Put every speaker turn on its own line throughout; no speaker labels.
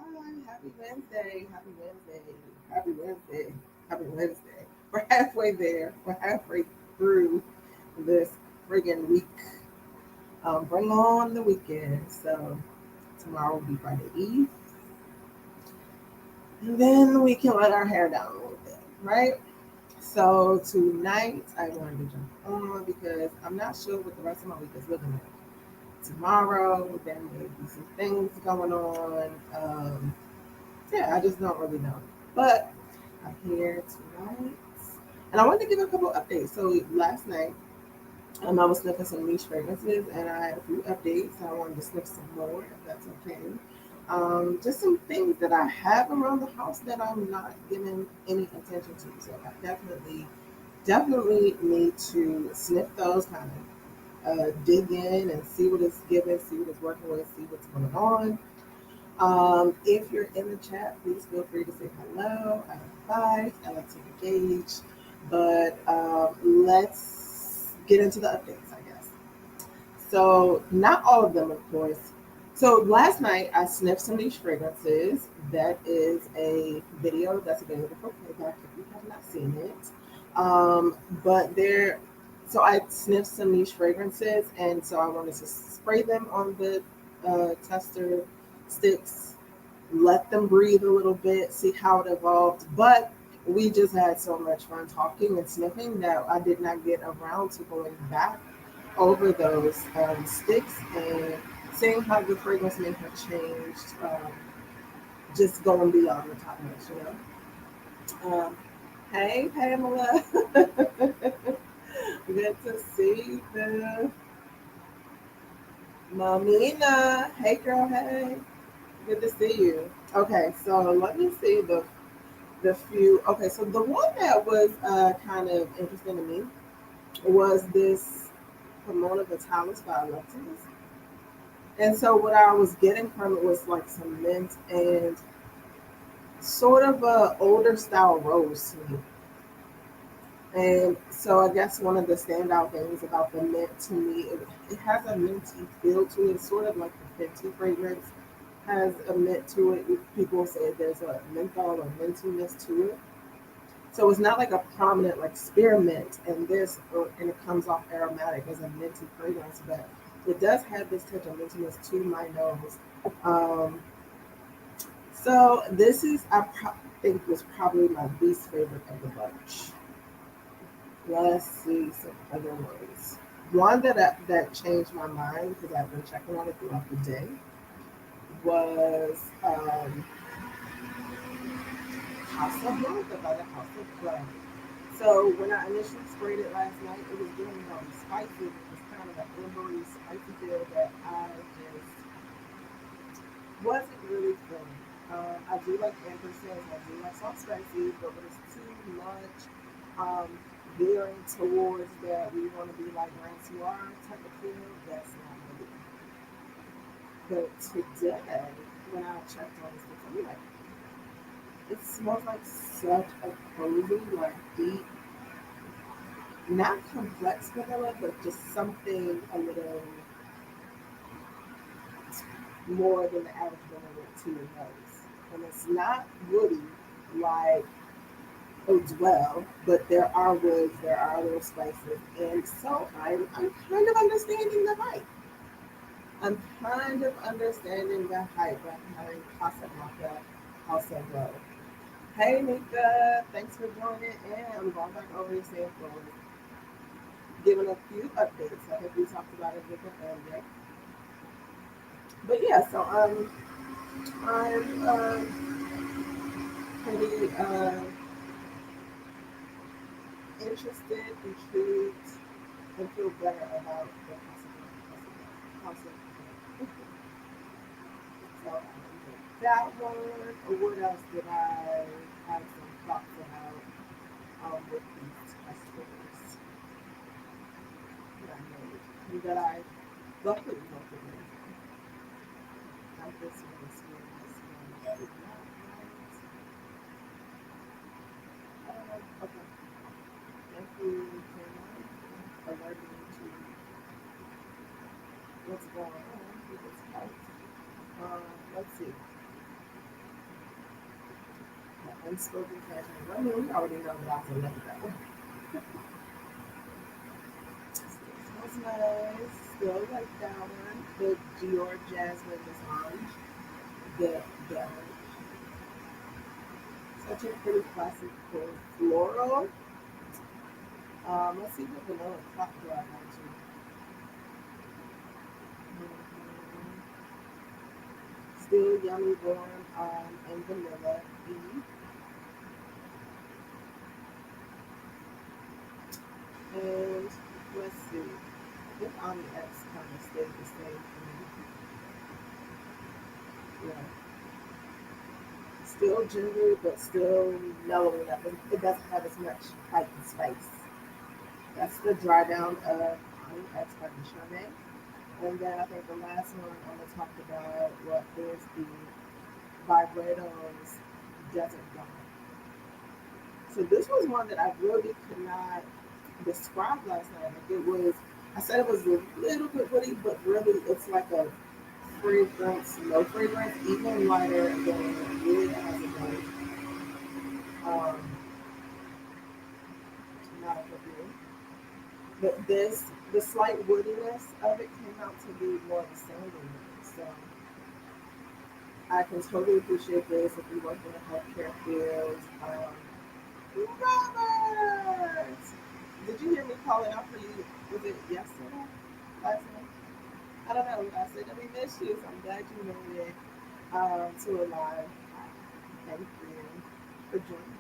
Hi, happy Wednesday, happy Wednesday, happy Wednesday, happy Wednesday. We're halfway there. We're halfway through this friggin' week. Bring on the weekend. So tomorrow will be Friday Eve. And then we can let our hair down a little bit, right? So tonight I wanted to jump on because I'm not sure what the rest of my week is looking like. Tomorrow, there may be some things going on. Yeah, I just don't really know. But I'm here tonight. And I wanted to give a couple updates. So last night, I was sniffing some niche fragrances and I had a few updates. I wanted to sniff some more, if that's okay. Just some things that I have around the house that I'm not giving any attention to. So I definitely need to sniff those, kind of dig in and see what it's giving, see what it's working with, see what's going on. If you're in the chat, please feel free to say hello. I have vibes. I like to engage. But let's get into the updates, I guess. So, not all of them, of course. So, last night I sniffed some niche fragrances. That is a video that's available for playback if you have not seen it. But there, so I sniffed some niche fragrances, and so I wanted to spray them on the tester sticks, let them breathe a little bit, see how it evolved. But we just had so much fun talking and sniffing that I did not get around to going back over those sticks and seeing how the fragrance may have changed, just going beyond the top notes, Hey, Pamela. Good to see you. Mamina. Hey, girl. Hey. Good to see you. Okay, so let me see the few. Okay, so the one that was kind of interesting to me was this Pomona Vitalis by Alexis. And so what I was getting from it was like some mint and sort of a older style rose to me. And so I guess one of the standout things about the mint to me, it has a minty feel to it, sort of like the Fenty fragrance has a mint to it. People say there's a menthol or mintiness to it. So it's not like a prominent like spearmint and and it comes off aromatic as a minty fragrance, but it does have this touch of mintiness to my nose. Um, so this is think was probably my least favorite of the bunch. Let's see some other ones. One that changed my mind because I've been checking on it throughout the day was House of Blanca by the House of Blood. So when I initially sprayed it last night, it was giving me spicy. It was kind of an ambery, spicy feel that I just wasn't really feeling. I do like ampersand, I do like soft spicy, but when it's too much veering towards that we want to be like Ransoir type of feel, that's not really. But today, when I checked on this, I'm like, it smells like such a cozy, like deep, not complex vanilla, but just something a little more than the average vanilla to your nose. And it's not woody like Oats Well, but there are woods, there are little spices. And so I'm kind of understanding the hype. I'm kind of understanding the hype behind Casablanca also grow. Hey Nika, thanks for joining in. I'm going back over your samples, giving a few updates. I think we talked about it with the earlier. But yeah, so I'm pretty interested, intrigued, and feel better about the possibility. So that one. What else did I have some thoughts about with these testers that I made that I luckily recommend? Like this one, this one, this one. That is not right. Okay. Thank you, for alerting me to what's going on with this house. Let's see. unspoken passion. I mean, we already know that I was a love that one. Smells nice. Still like that one. The Dior Jasmine is orange. The such a pretty classic floral. Let's see the vanilla top do I want to. Still yummy warm and vanilla E. And let's see. I think Omni X kind of stayed the same for me. Yeah. Still gingery, but still mellowing up. It doesn't have as much height and space. That's the dry down of Omni X by Charmaine. And then I think the last one I'm going to talk about what is the Vibratos Desert Dawn. So this was one that I really could not describe last night. Like it was, I said it was a little bit woody, but really it's like a fragrance, low fragrance, even lighter than it really has a nose. Not a perfume. But this, the slight woodiness of it came out to be more of a sandalwood. So I can totally appreciate this if you work in the healthcare field. Robert! Did you hear me calling out for you? Was it yesterday? Last night? I don't know. I said that we missed you, so I'm glad you made it to a live. Thank you for joining.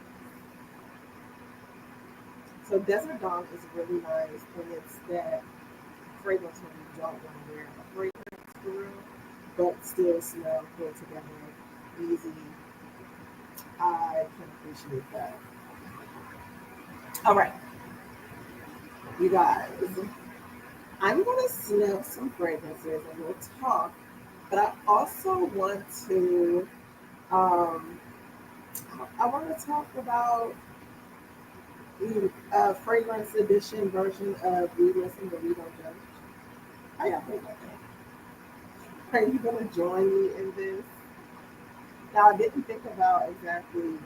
So Desert Dawn is really nice, and it's that fragrance when you don't want to wear a fragrance for real, but still smell good together, easy. I can appreciate that. All right, you guys, I'm gonna sniff some fragrances and we'll talk, but I also want to, um, I want to talk about the fragrance edition version of We Listen But We Don't Judge. How y'all feel about that? Are you gonna join me in this? Now I didn't think about exactly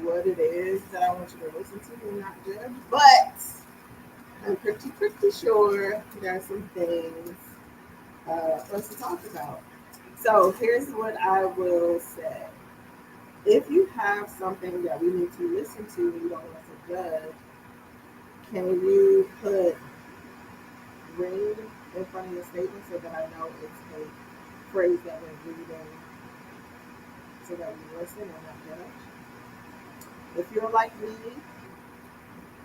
what it is that I want you to listen to and not judge, but I'm pretty sure there are some things for us to talk about. So here's what I will say. If you have something that we need to listen to and you don't want us to judge, can you put ring in front of your statement so that I know it's a phrase that we're reading so that we listen and not judge? If you're like me,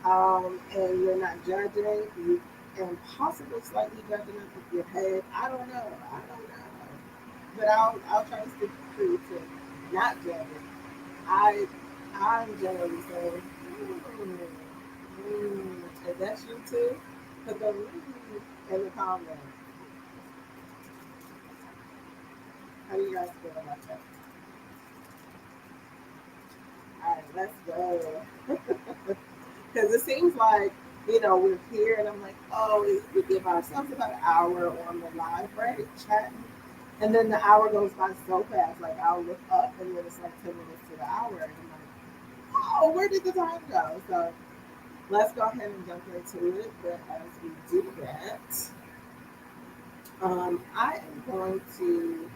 and you're not judging, you and possibly slightly judging it with your head. I don't know. I don't know. But I'll try to stick true to not judging. I I'm generally saying, if that's you too, put the in the comments. How do you guys feel about that? All right, let's go. Because it seems like, we're here and I'm like, oh, we give ourselves about an hour on the live, right? Chatting. And then the hour goes by so fast. Like, I'll look up and then it's like 10 minutes to the hour. And I'm like, oh, where did the time go? So let's go ahead and jump into it. But as we do that, I am going to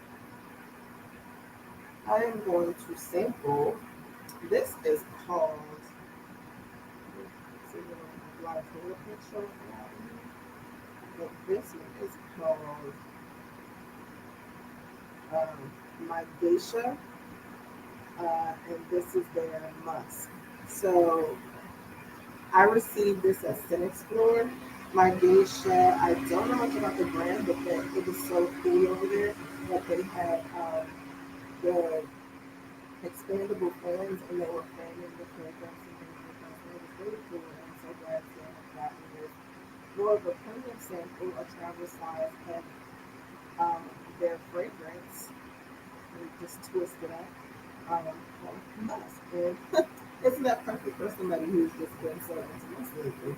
sample. This is called. See, a lot of fingerprints showing out here. But this one is called My Geisha, and this is their musk. So I received this at Sin Explore. My Geisha, I don't know much about the brand, but it was so cool over there that they had the expandable fans and they were fanning the fragrance and things like that. So it was really cool, and I'm so glad to have gotten this. More of a premium sample, a travel size, and their fragrance, we just twist it up. Musk. And isn't that perfect for somebody who's just been so into musk lately?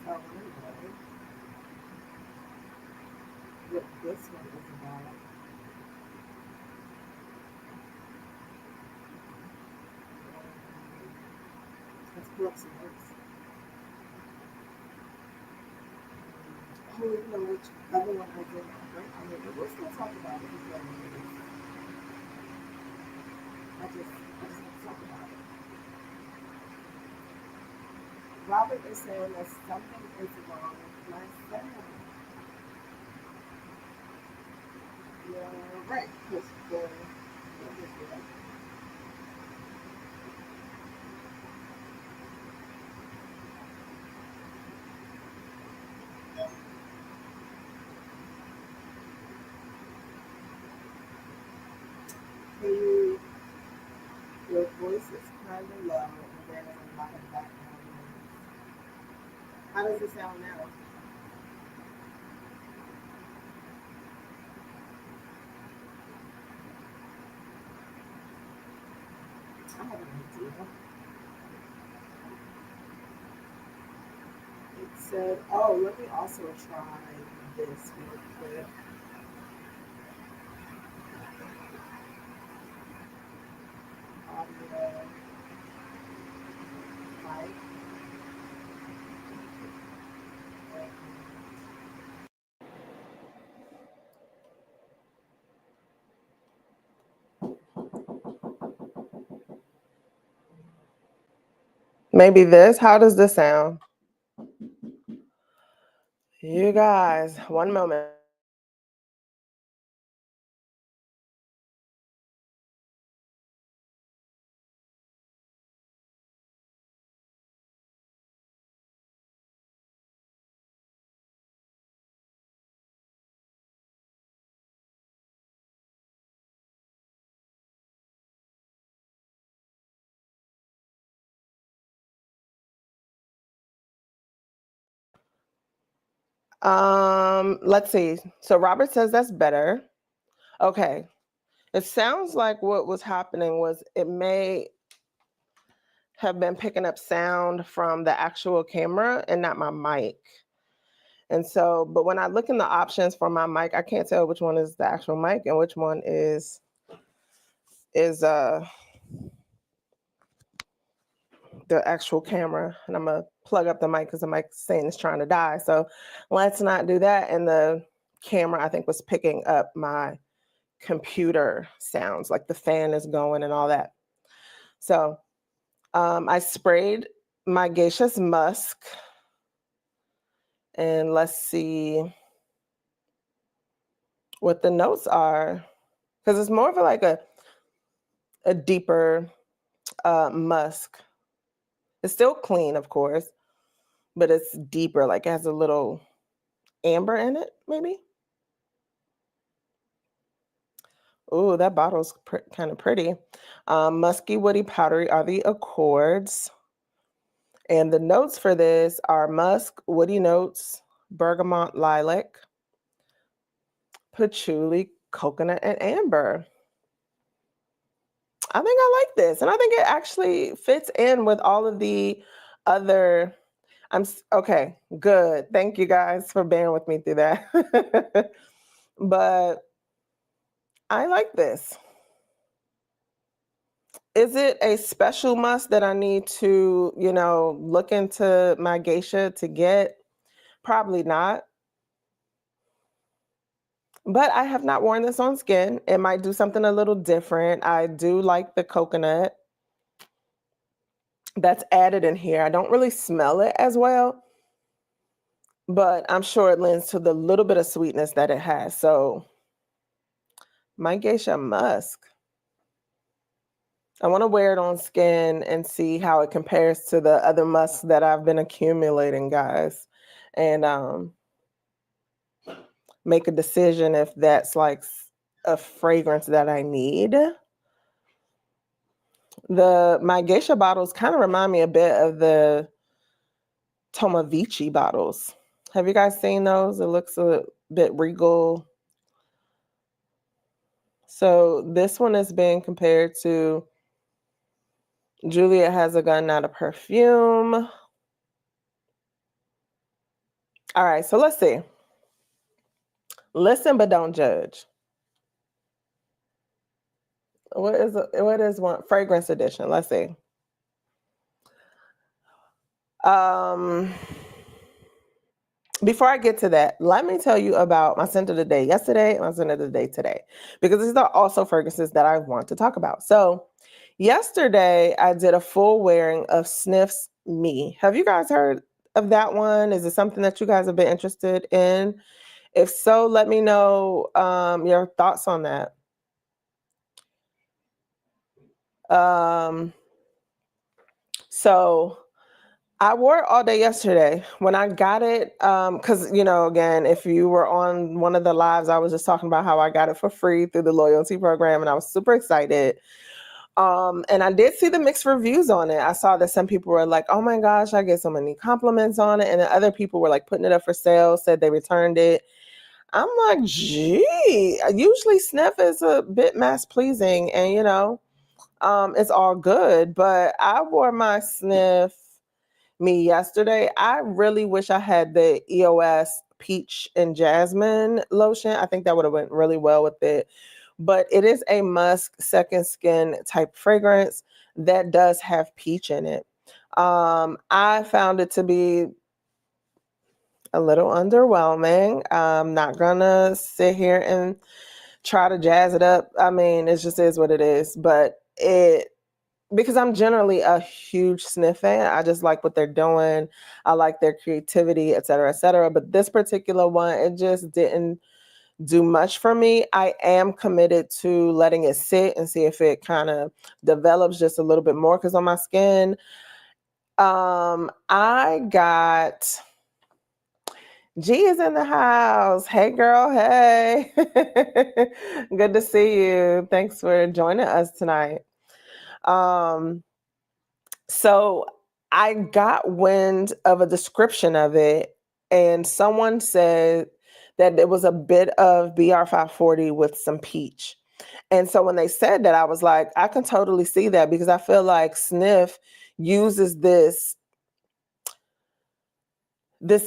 So anyway, what this one is about. What's next? Oh, you know which other one I did not bring? I mean, we'll still talk about it because I just want to talk about it. Robert is saying that something is wrong with my sound. Yeah, right. Because you, your voice is kind of low and there's a lot of background noise. How does it sound now? I have an idea. It said, oh, let me also try this real quick. Audio, mic, maybe this. How does this sound? You guys, one moment. Let's see. So Robert says that's better. Okay. It sounds like what was happening was it may have been picking up sound from the actual camera and not my mic. And so, but when I look in the options for my mic, I can't tell which one is the actual mic and which one is the actual camera. And I'm gonna plug up the mic because the mic's saying it's trying to die. So let's not do that. And the camera, I think, was picking up my computer sounds, like the fan is going and all that. So I sprayed my Geisha's Musk. And let's see what the notes are. Because it's more of like a deeper musk. It's still clean, of course, but it's deeper, like it has a little amber in it, maybe. Ooh, that bottle's kind of pretty. Musky, woody, powdery are the accords. And the notes for this are musk, woody notes, bergamot, lilac, patchouli, coconut, and amber. I think I like this. And I think it actually fits in with all of the other. Okay, good. Thank you guys for bearing with me through that. But I like this. Is it a special must that I need to, look into my geisha to get? Probably not. But I have not worn this on skin. It might do something a little different. I do like the coconut that's added in here. I don't really smell it as well, but I'm sure it lends to the little bit of sweetness that it has. So my geisha musk. I want to wear it on skin and see how it compares to the other musks that I've been accumulating, guys. And make a decision if that's like a fragrance that I need. My geisha bottles kind of remind me a bit of the Tomovici bottles. Have you guys seen those? It looks a bit regal. So this one is being compared to Juliet Has a Gun, Not a Perfume. All right, so let's see. Listen, but don't judge. What is one fragrance edition? Let's see. Um, Before I get to that, let me tell you about my scent of the day yesterday and my scent of the day today, because these are also fragrances that I want to talk about. So, yesterday I did a full wearing of Sniff's Me. Have you guys heard of that one? Is it something that you guys have been interested in? If so, let me know your thoughts on that. Um, so I wore it all day yesterday. When I got it, because again, if you were on one of the lives, I was just talking about how I got it for free through the loyalty program, and I was super excited. And I did see the mixed reviews on it. I saw that some people were like, "Oh my gosh, I get so many compliments on it," and then other people were like putting it up for sale, said they returned it. I'm like, gee, usually sniff is a bit mass pleasing, and it's all good. But I wore my Sniff Me yesterday. I really wish I had the EOS peach and jasmine lotion. I think that would have went really well with it. But it is a musk second skin type fragrance that does have peach in it. I found it to be a little underwhelming. I'm not gonna sit here and try to jazz it up. I mean, it just is what it is. But because I'm generally a huge sniff fan. I just like what they're doing. I like their creativity, et cetera, et cetera. But this particular one, it just didn't do much for me. I am committed to letting it sit and see if it kind of develops just a little bit more. Because on my skin, I got G is in the house. Hey, girl. Hey. Good to see you. Thanks for joining us tonight. Um, So I got wind of a description of it, and someone said that it was a bit of BR540 with some peach. And so when they said that, I was like, I can totally see that, because I feel like Sniff uses this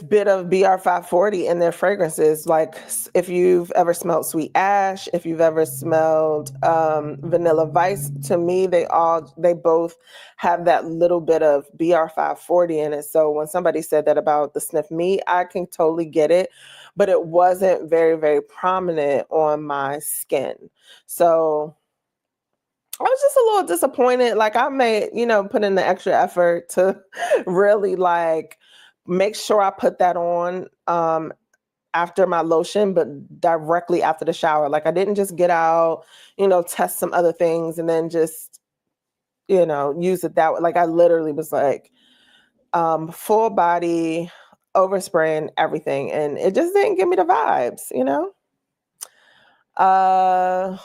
bit of BR540 in their fragrances. Like, if you've ever smelled Sweet Ash, if you've ever smelled Vanilla Vice, to me, they both have that little bit of BR540 in it. So when somebody said that about the Sniff Me, I can totally get it, but it wasn't very, very prominent on my skin. So I was just a little disappointed. Like, I made, put in the extra effort to really like make sure I put that on after my lotion, but directly after the shower. Like, I didn't just get out, test some other things and then just, use it that way. Like, I literally was like full body overspraying everything, and it just didn't give me the vibes. Uh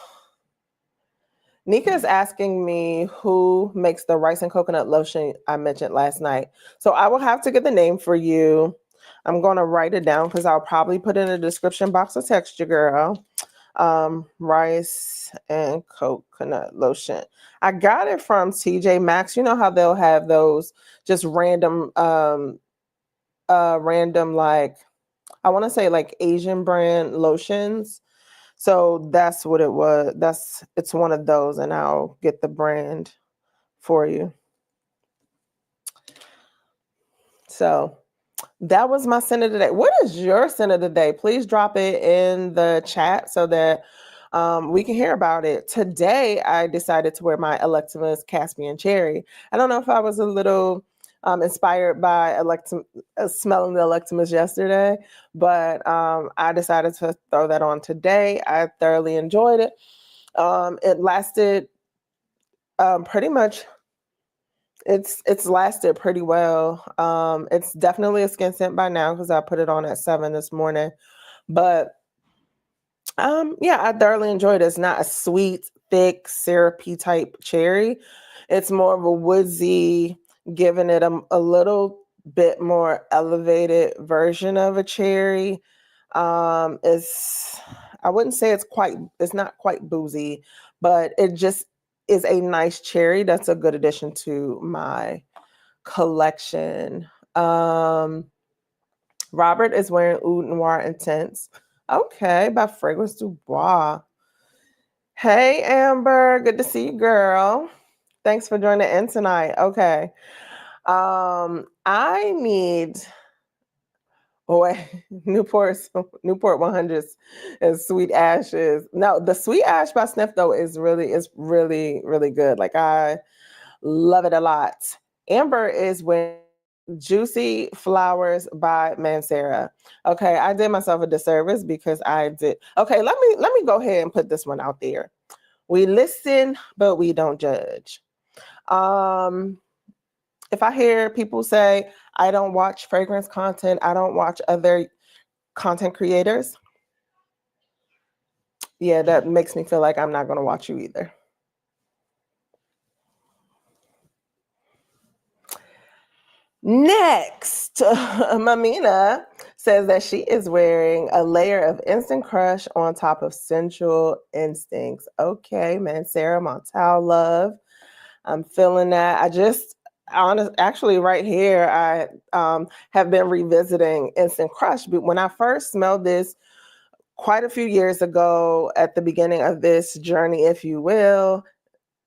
Nika is asking me who makes the rice and coconut lotion I mentioned last night. So I will have to get the name for you. I'm going to write it down because I'll probably put it in the description box or text you, girl. Rice and coconut lotion. I got it from TJ Maxx. You know how they'll have those just random, like, I want to say like Asian brand lotions. So that's what it was. It's one of those, and I'll get the brand for you. So that was my scent of the day. What is your scent of the day? Please drop it in the chat so that we can hear about it. Today, I decided to wear my Electimus Caspian Cherry. I don't know if I was a little inspired by smelling the Electimus yesterday, but I decided to throw that on today. I thoroughly enjoyed it. It lasted pretty much. It's lasted pretty well. It's definitely a skin scent by now because I put it on at 7 this morning. But yeah, I thoroughly enjoyed it. It's not a sweet, thick, syrupy type cherry. It's more of a woodsy, giving it a little bit more elevated version of a cherry. It's I wouldn't say it's not quite boozy, but it just is a nice cherry. That's a good addition to my collection. Robert is wearing Oud Noir Intense. Okay, by Fragrance Du Bois. Hey, Amber. Good to see you, girl. Thanks for joining in tonight. Okay. I need Newport Newport 100s and Sweet Ashes. No, the Sweet Ash by Sniff though is really good. Like I love it a lot. Amber is when Juicy Flowers by Mancera. Okay, I did myself a disservice because I did. Okay, let me go ahead and put this one out there. We listen, but we don't judge. Um, if I hear people say, I don't watch fragrance content, I don't watch other content creators, yeah, that makes me feel like I'm not going to watch you either. Next, Mamina says that she is wearing a layer of Instant Crush on top of Sensual Instincts. Okay, man, Sarah Montal love. I'm feeling that. Actually, right here, I have been revisiting Instant Crush. But when I first smelled this quite a few years ago, at the beginning of this journey, if you will,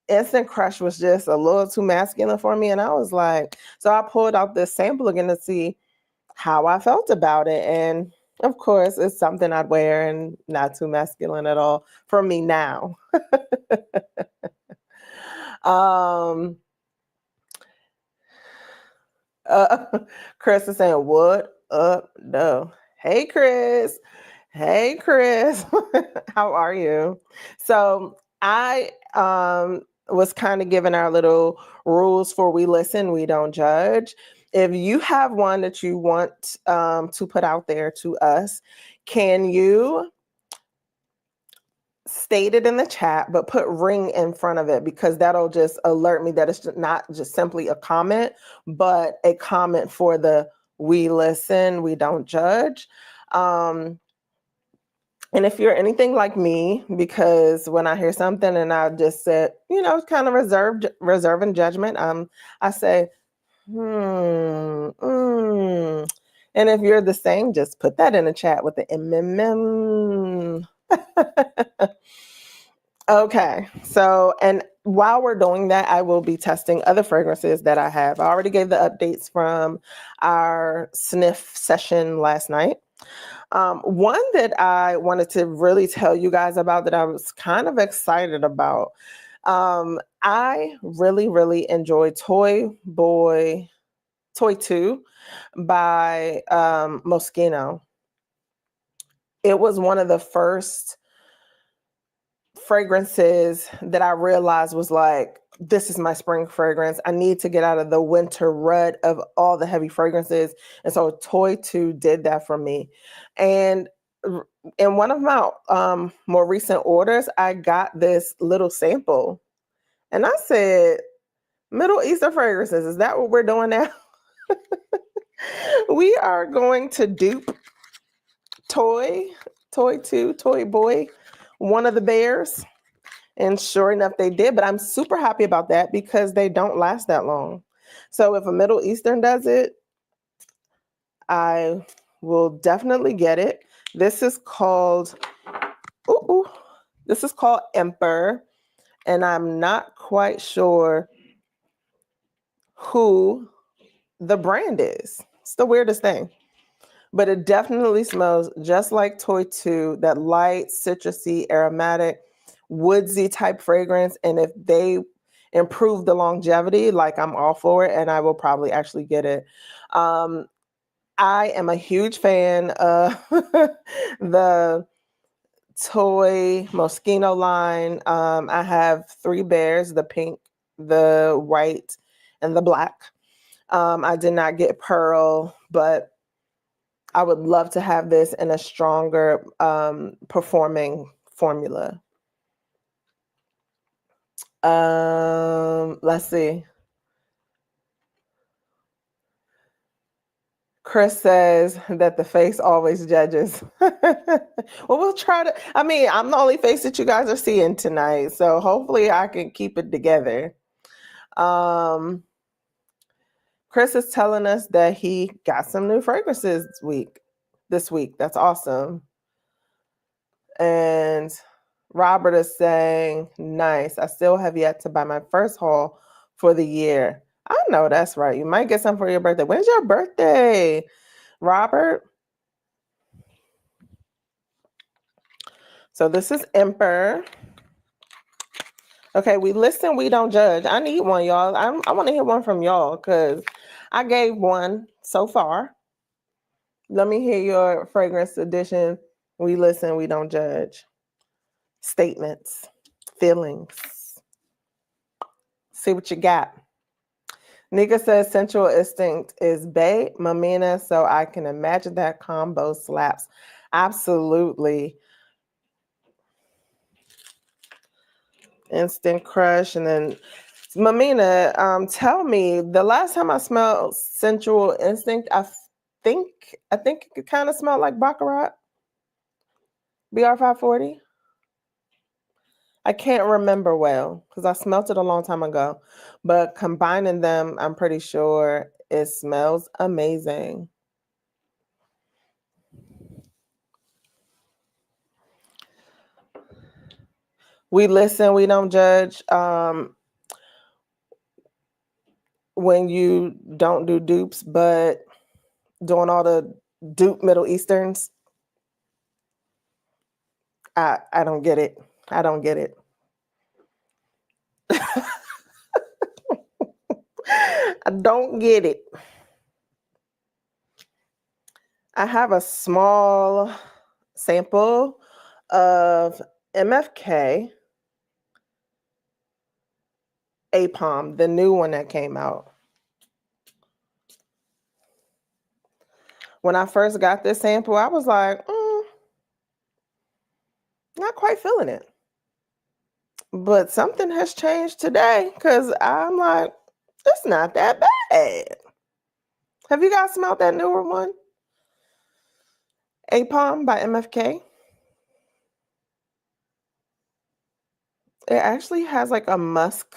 Instant Crush was just a little too masculine for me. And I was like, so I pulled out this sample again to see how I felt about it. And of course, it's something I'd wear and not too masculine at all for me now. um, uh, Chris is saying, what up? No. Hey, Chris. Hey, Chris. How are you? So I was kind of giving our little rules for we listen, we don't judge. If you have one that you want to put out there to us, can you state it in the chat, but put ring in front of it because that'll just alert me that it's not just simply a comment, but a comment for the we listen, we don't judge. And if you're anything like me, because when I hear something and I just said, kind of reserving judgment, I say, mm. And if you're the same, just put that in the chat with the MMM. Okay, so and while we're doing that, I will be testing other fragrances that I have. I already gave the updates from our sniff session last night. One that I wanted to really tell you guys about that I was kind of excited about. I really, really enjoyed Toy 2 by Moschino. It was one of the first fragrances that I realized was like, this is my spring fragrance. I need to get out of the winter rut of all the heavy fragrances. And so Toy 2 did that for me. And in one of my more recent orders, I got this little sample. And I said, Middle Eastern fragrances, is that what we're doing now? We are going to dupe Toy 2, Toy Boy, one of the bears. And sure enough, they did. But I'm super happy about that because they don't last that long. So if a Middle Eastern does it, I will definitely get it. This is called, this is called Emperor. And I'm not quite sure who the brand is. It's the weirdest thing. But it definitely smells just like Toy 2, that light, citrusy, aromatic, woodsy type fragrance. And if they improve the longevity, like I'm all for it, and I will probably actually get it. I am a huge fan of the Toy Moschino line. I have 3 bears, the pink, the white, and the black. I did not get pearl, but I would love to have this in a stronger performing formula. Let's see. Chris says that the face always judges. Well, we'll try to. I mean, I'm the only face that you guys are seeing tonight, so hopefully I can keep it together. Chris is telling us that he got some new fragrances this week. That's awesome. And Robert is saying, nice. I still have yet to buy my first haul for the year.
I know that's right. You might get some for your birthday. When's your birthday, Robert? So this is Emperor. Okay, we listen, we don't judge. I need one, y'all. I want to hear one from y'all because I gave one so far. Let me hear your fragrance edition. We listen, we don't judge. Statements, feelings. See what you got. Nika says sensual instinct is bae, Mamina, so I can imagine that combo slaps. Absolutely. Instant crush. And then Mamina, tell me, the last time I smelled sensual instinct, think it kind of smelled like Baccarat. BR 540. I can't remember well because I smelt it a long time ago. But combining them, I'm pretty sure it smells amazing. We listen, we don't judge. When you don't do dupes, but doing all the dupe Middle Easterns, I don't get it. I don't get it. I don't get it. I have a small sample of MFK APOM, the new one that came out. When I first got this sample, I was like, not quite feeling it. But something has changed today because I'm like, it's not that bad. Have you guys smelled that newer one? APOM by MFK. It actually has like a musk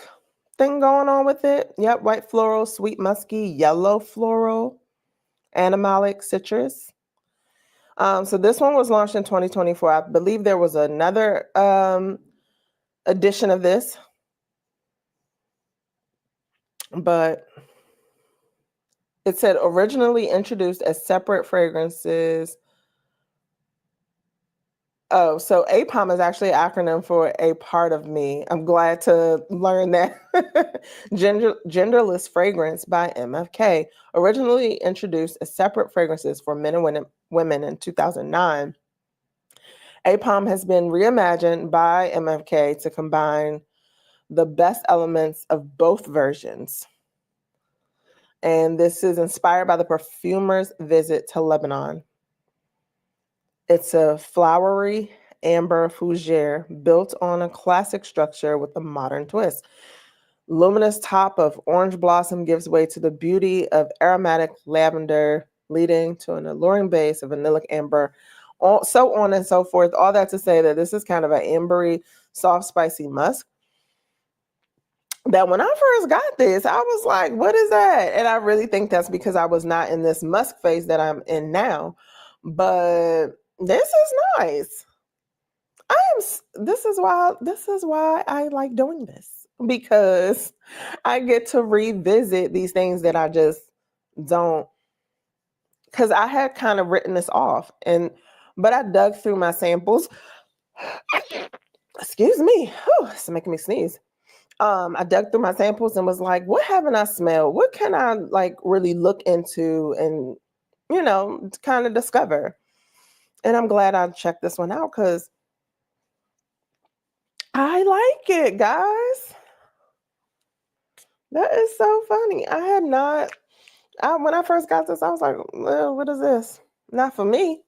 thing going on with it. Yep, white floral, sweet musky, yellow floral, animalic, citrus. So this one was launched in 2024. I believe there was another edition of this, but it said originally introduced as separate fragrances. Oh, so APOM is actually an acronym for a part of me. I'm glad to learn that. Genderless fragrance by MFK, originally introduced as separate fragrances for men and women in 2009. APOM has been reimagined by MFK to combine the best elements of both versions. And this is inspired by the perfumer's visit to Lebanon. It's a flowery amber fougere built on a classic structure with a modern twist. Luminous top of orange blossom gives way to the beauty of aromatic lavender, leading to an alluring base of vanillic amber, so on and so forth. All that to say that this is kind of an ambery, soft, spicy musk. That when I first got this, I was like, what is that? And I really think that's because I was not in this musk phase that I'm in now. But this is nice. This is why I like doing this, because I get to revisit these things that I just don't, because I had kind of written this off, but I dug through my samples. Excuse me. Whew, it's making me sneeze. I dug through my samples and was like, what haven't I smelled? What can I like really look into and, kind of discover? And I'm glad I checked this one out because I like it, guys. That is so funny. I had not, when I first got this, I was like, well, what is this? Not for me.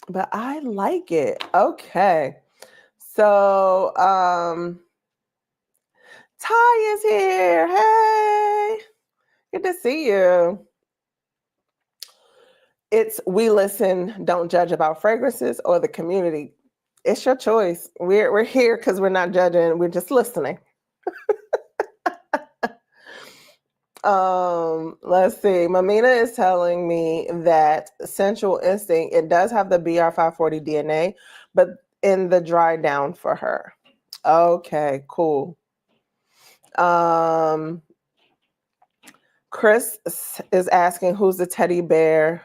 But I like it. Okay. So, Ty is here. Hey, good to see you. It's we listen, don't judge about fragrances or the community. It's your choice. We're here because we're not judging. We're just listening. Let's see. Mamina is telling me that Sensual Instinct, it does have the BR 540 DNA, but in the dry down for her. Okay, cool. Um, Chris is asking who's the teddy bear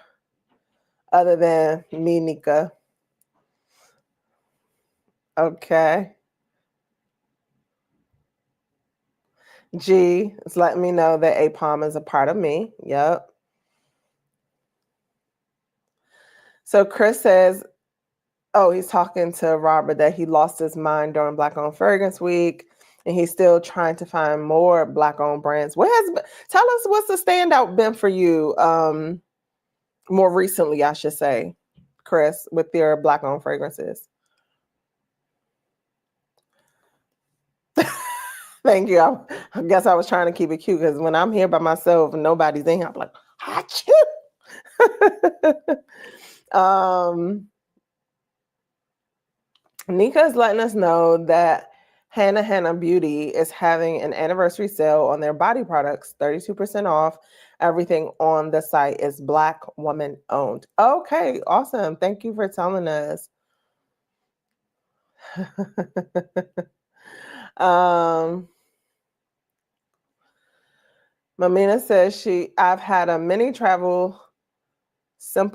other than me, Nika. Okay. G is letting me know that APOM is a part of me. Yep. So Chris says, oh, he's talking to Robert that he lost his mind during Black Owned Fragrance Week, and he's still trying to find more Black owned brands. Tell us what's the standout been for you more recently, I should say, Chris, with your Black owned fragrances. Thank you. I guess I was trying to keep it cute because when I'm here by myself and nobody's in here, I'm like, achoo. Nika is letting us know that Hannah Beauty is having an anniversary sale on their body products, 32% off. Everything on the site is Black woman owned. Okay, awesome. Thank you for telling us. Mamina says I've had a mini travel size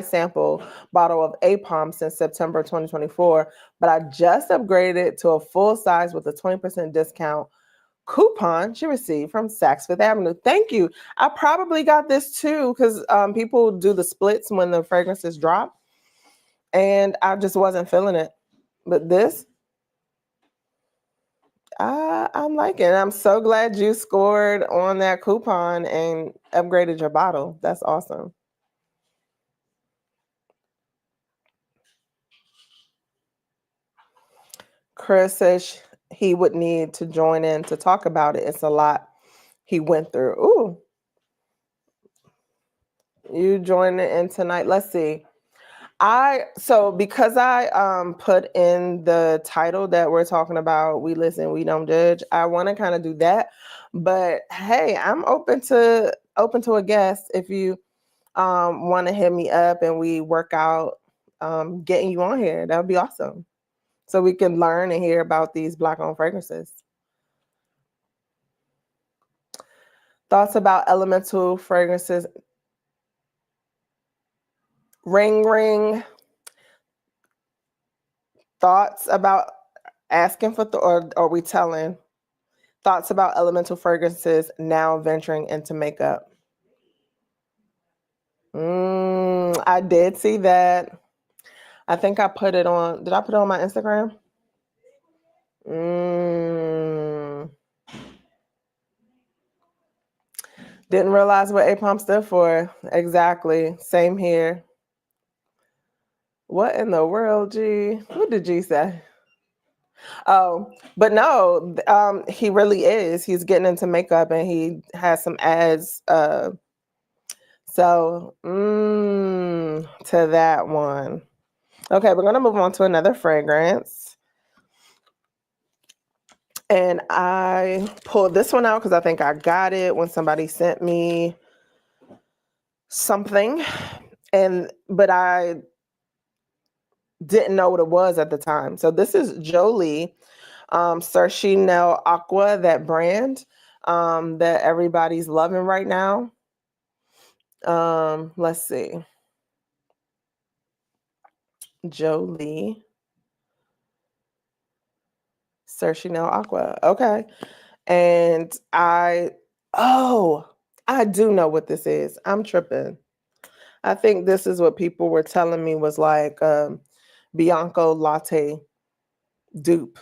sample bottle of APOM since September 2024, but I just upgraded to a full size with a 20% discount coupon she received from Saks Fifth Avenue. Thank you. I probably got this too because people do the splits when the fragrances drop, and I just wasn't feeling it. But this, I'm liking it. I'm so glad you scored on that coupon and upgraded your bottle. That's awesome. Chris says he would need to join in to talk about it. It's a lot he went through. Ooh. You join in tonight. Let's see. Because I put in the title that we're talking about, we listen, we don't judge. I want to kind of do that, but hey, I'm open to a guest if you want to hit me up and we work out getting you on here. That would be awesome, so we can learn and hear about these Black owned fragrances. Thoughts about elemental fragrances. Ring. Thoughts about asking for or are we telling? Thoughts about elemental fragrances now venturing into makeup. I did see that. I think I put it on. Did I put it on my Instagram? Didn't realize what APOM stood for. Exactly. Same here. What in the world, G? What did G say? Oh, but no, he really is. He's getting into makeup and he has some ads. So to that one. Okay, we're going to move on to another fragrance. And I pulled this one out because I think I got it when somebody sent me something. But I didn't know what it was at the time. So this is Jolie, Chanel Aqua, that brand that everybody's loving right now. Let's see. Jolie. Chanel Aqua. Okay. And I do know what this is. I'm tripping. I think this is what people were telling me was like Bianco Latte dupe,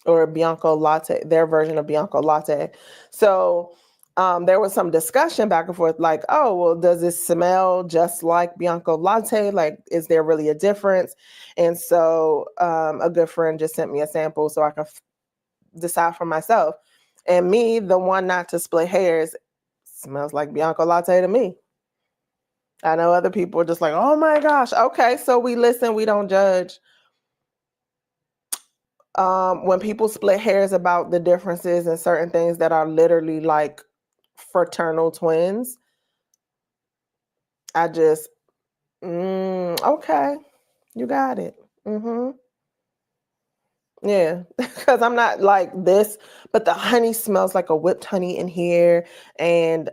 or Bianco Latte, their version of Bianco Latte. So there was some discussion back and forth like, oh, well, does this smell just like Bianco Latte? Like, is there really a difference? And so a good friend just sent me a sample so I could decide for myself. And me, the one not to split hairs, smells like Bianco Latte to me. I know other people are just like, oh my gosh. Okay, so we listen, we don't judge. When people split hairs about the differences and certain things that are literally like fraternal twins, I just, okay, you got it. Yeah, because I'm not like this, but the honey smells like a whipped honey in here, and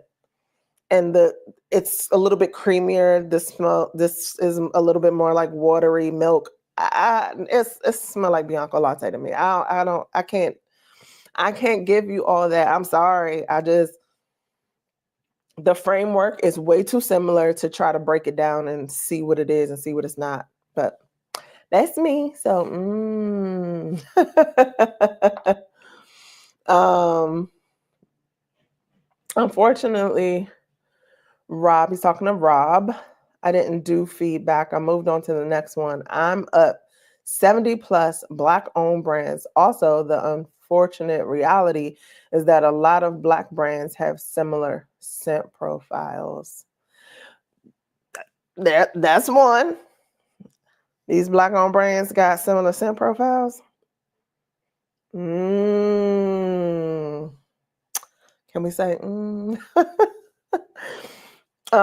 the it's a little bit creamier. This is a little bit more like watery milk. It smell like Bianco latte to me. I can't give you all that. I'm sorry. The framework is way too similar to try to break it down and see what it is and see what it's not. But that's me. So, um, unfortunately, he's talking to Rob. I didn't do feedback. I moved on to the next one. I'm up 70 plus Black owned brands. Also, the unfortunate reality is that a lot of Black brands have similar scent profiles. That's one. These Black owned brands got similar scent profiles. Can we say?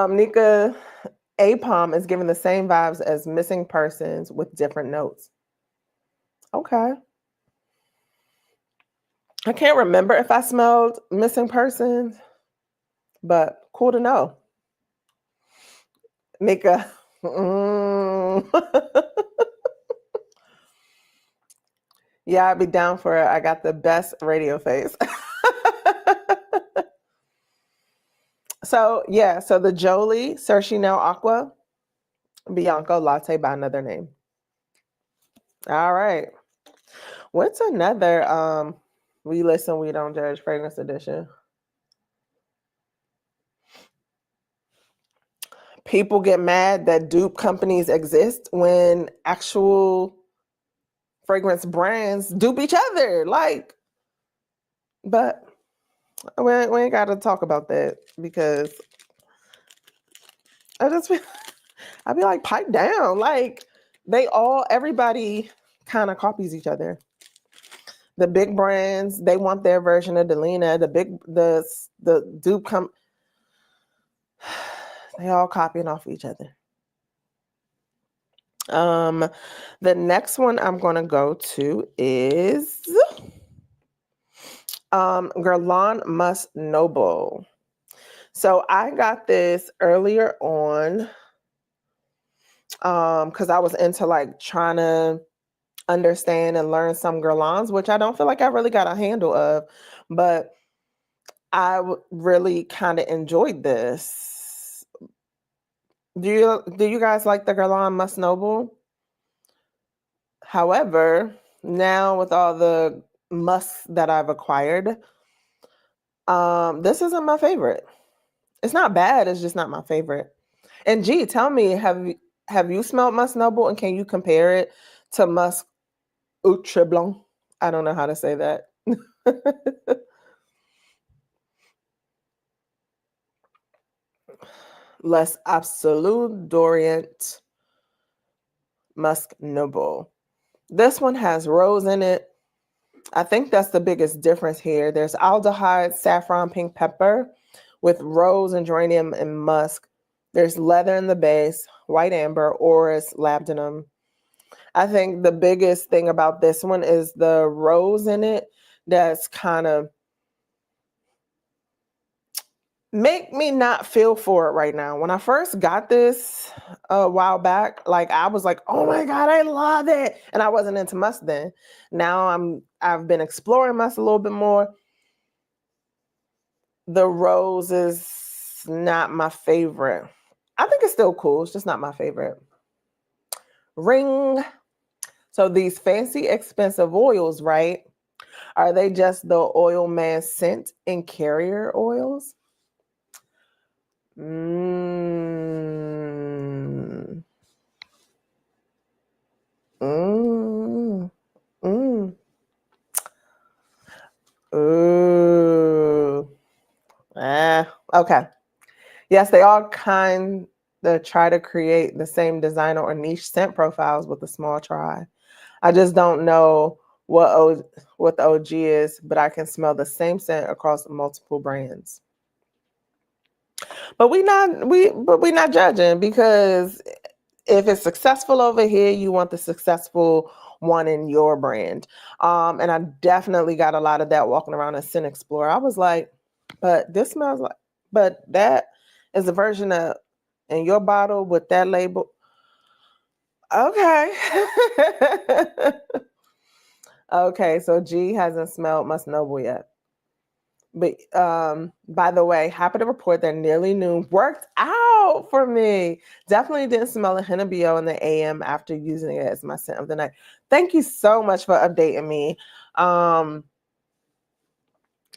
Nika, Apom is giving the same vibes as Missing Persons with different notes. Okay. I can't remember if I smelled Missing Persons, but cool to know. Nika. Yeah, I'd be down for it. I got the best radio face. So the Jolie Cercinel Aqua Bianco Latte by another name. All right. What's another We Listen, We Don't Judge fragrance edition? People get mad that dupe companies exist when actual fragrance brands dupe each other. But we ain't got to talk about that because I'd be like, pipe down. Like everybody kind of copies each other. The big brands, they want their version of Delina. The dupe they all copying off each other. The next one I'm gonna go to is Guerlain Must Noble. So I got this earlier on because I was into like trying to understand and learn some Guerlains, which I don't feel like I really got a handle of, but I really kind of enjoyed this. Do you guys like the Guerlain Must Noble? However, now with all the musks that I've acquired, this isn't my favorite. It's not bad. It's just not my favorite. And G, tell me, have you smelled Musk Noble and can you compare it to Musk Outre Blanc? I don't know how to say that. Les Absolute d'Orient Musk Noble. This one has rose in it. I think that's the biggest difference here. There's aldehyde, saffron, pink pepper with rose and geranium and musk. There's leather in the base, white amber, orris, labdanum. I think the biggest thing about this one is the rose in it that's kind of make me not feel for it right now. When I first got this a while back, like I was like, oh my God, I love it. And I wasn't into musk then. Now I've been exploring musk a little bit more. The rose is not my favorite. I think it's still cool. It's just not my favorite. Ring. So these fancy, expensive oils, right? Are they just the oil man scent and carrier oils? Mm. Mm. Mm. Ooh. Okay. Yes, they all kind of try to create the same designer or niche scent profiles with a small try. I just don't know what the OG is, but I can smell the same scent across multiple brands. But we not judging because if it's successful over here, you want the successful one in your brand. And I definitely got a lot of that walking around a Scent Explorer. I was like, but this smells like, but that is a version of in your bottle with that label. Okay. Okay, so G hasn't smelled Must Noble yet. But by the way, happy to report that nearly noon worked out for me. Definitely didn't smell a henna BO in the AM after using it as my scent of the night. Thank you so much for updating me. I'm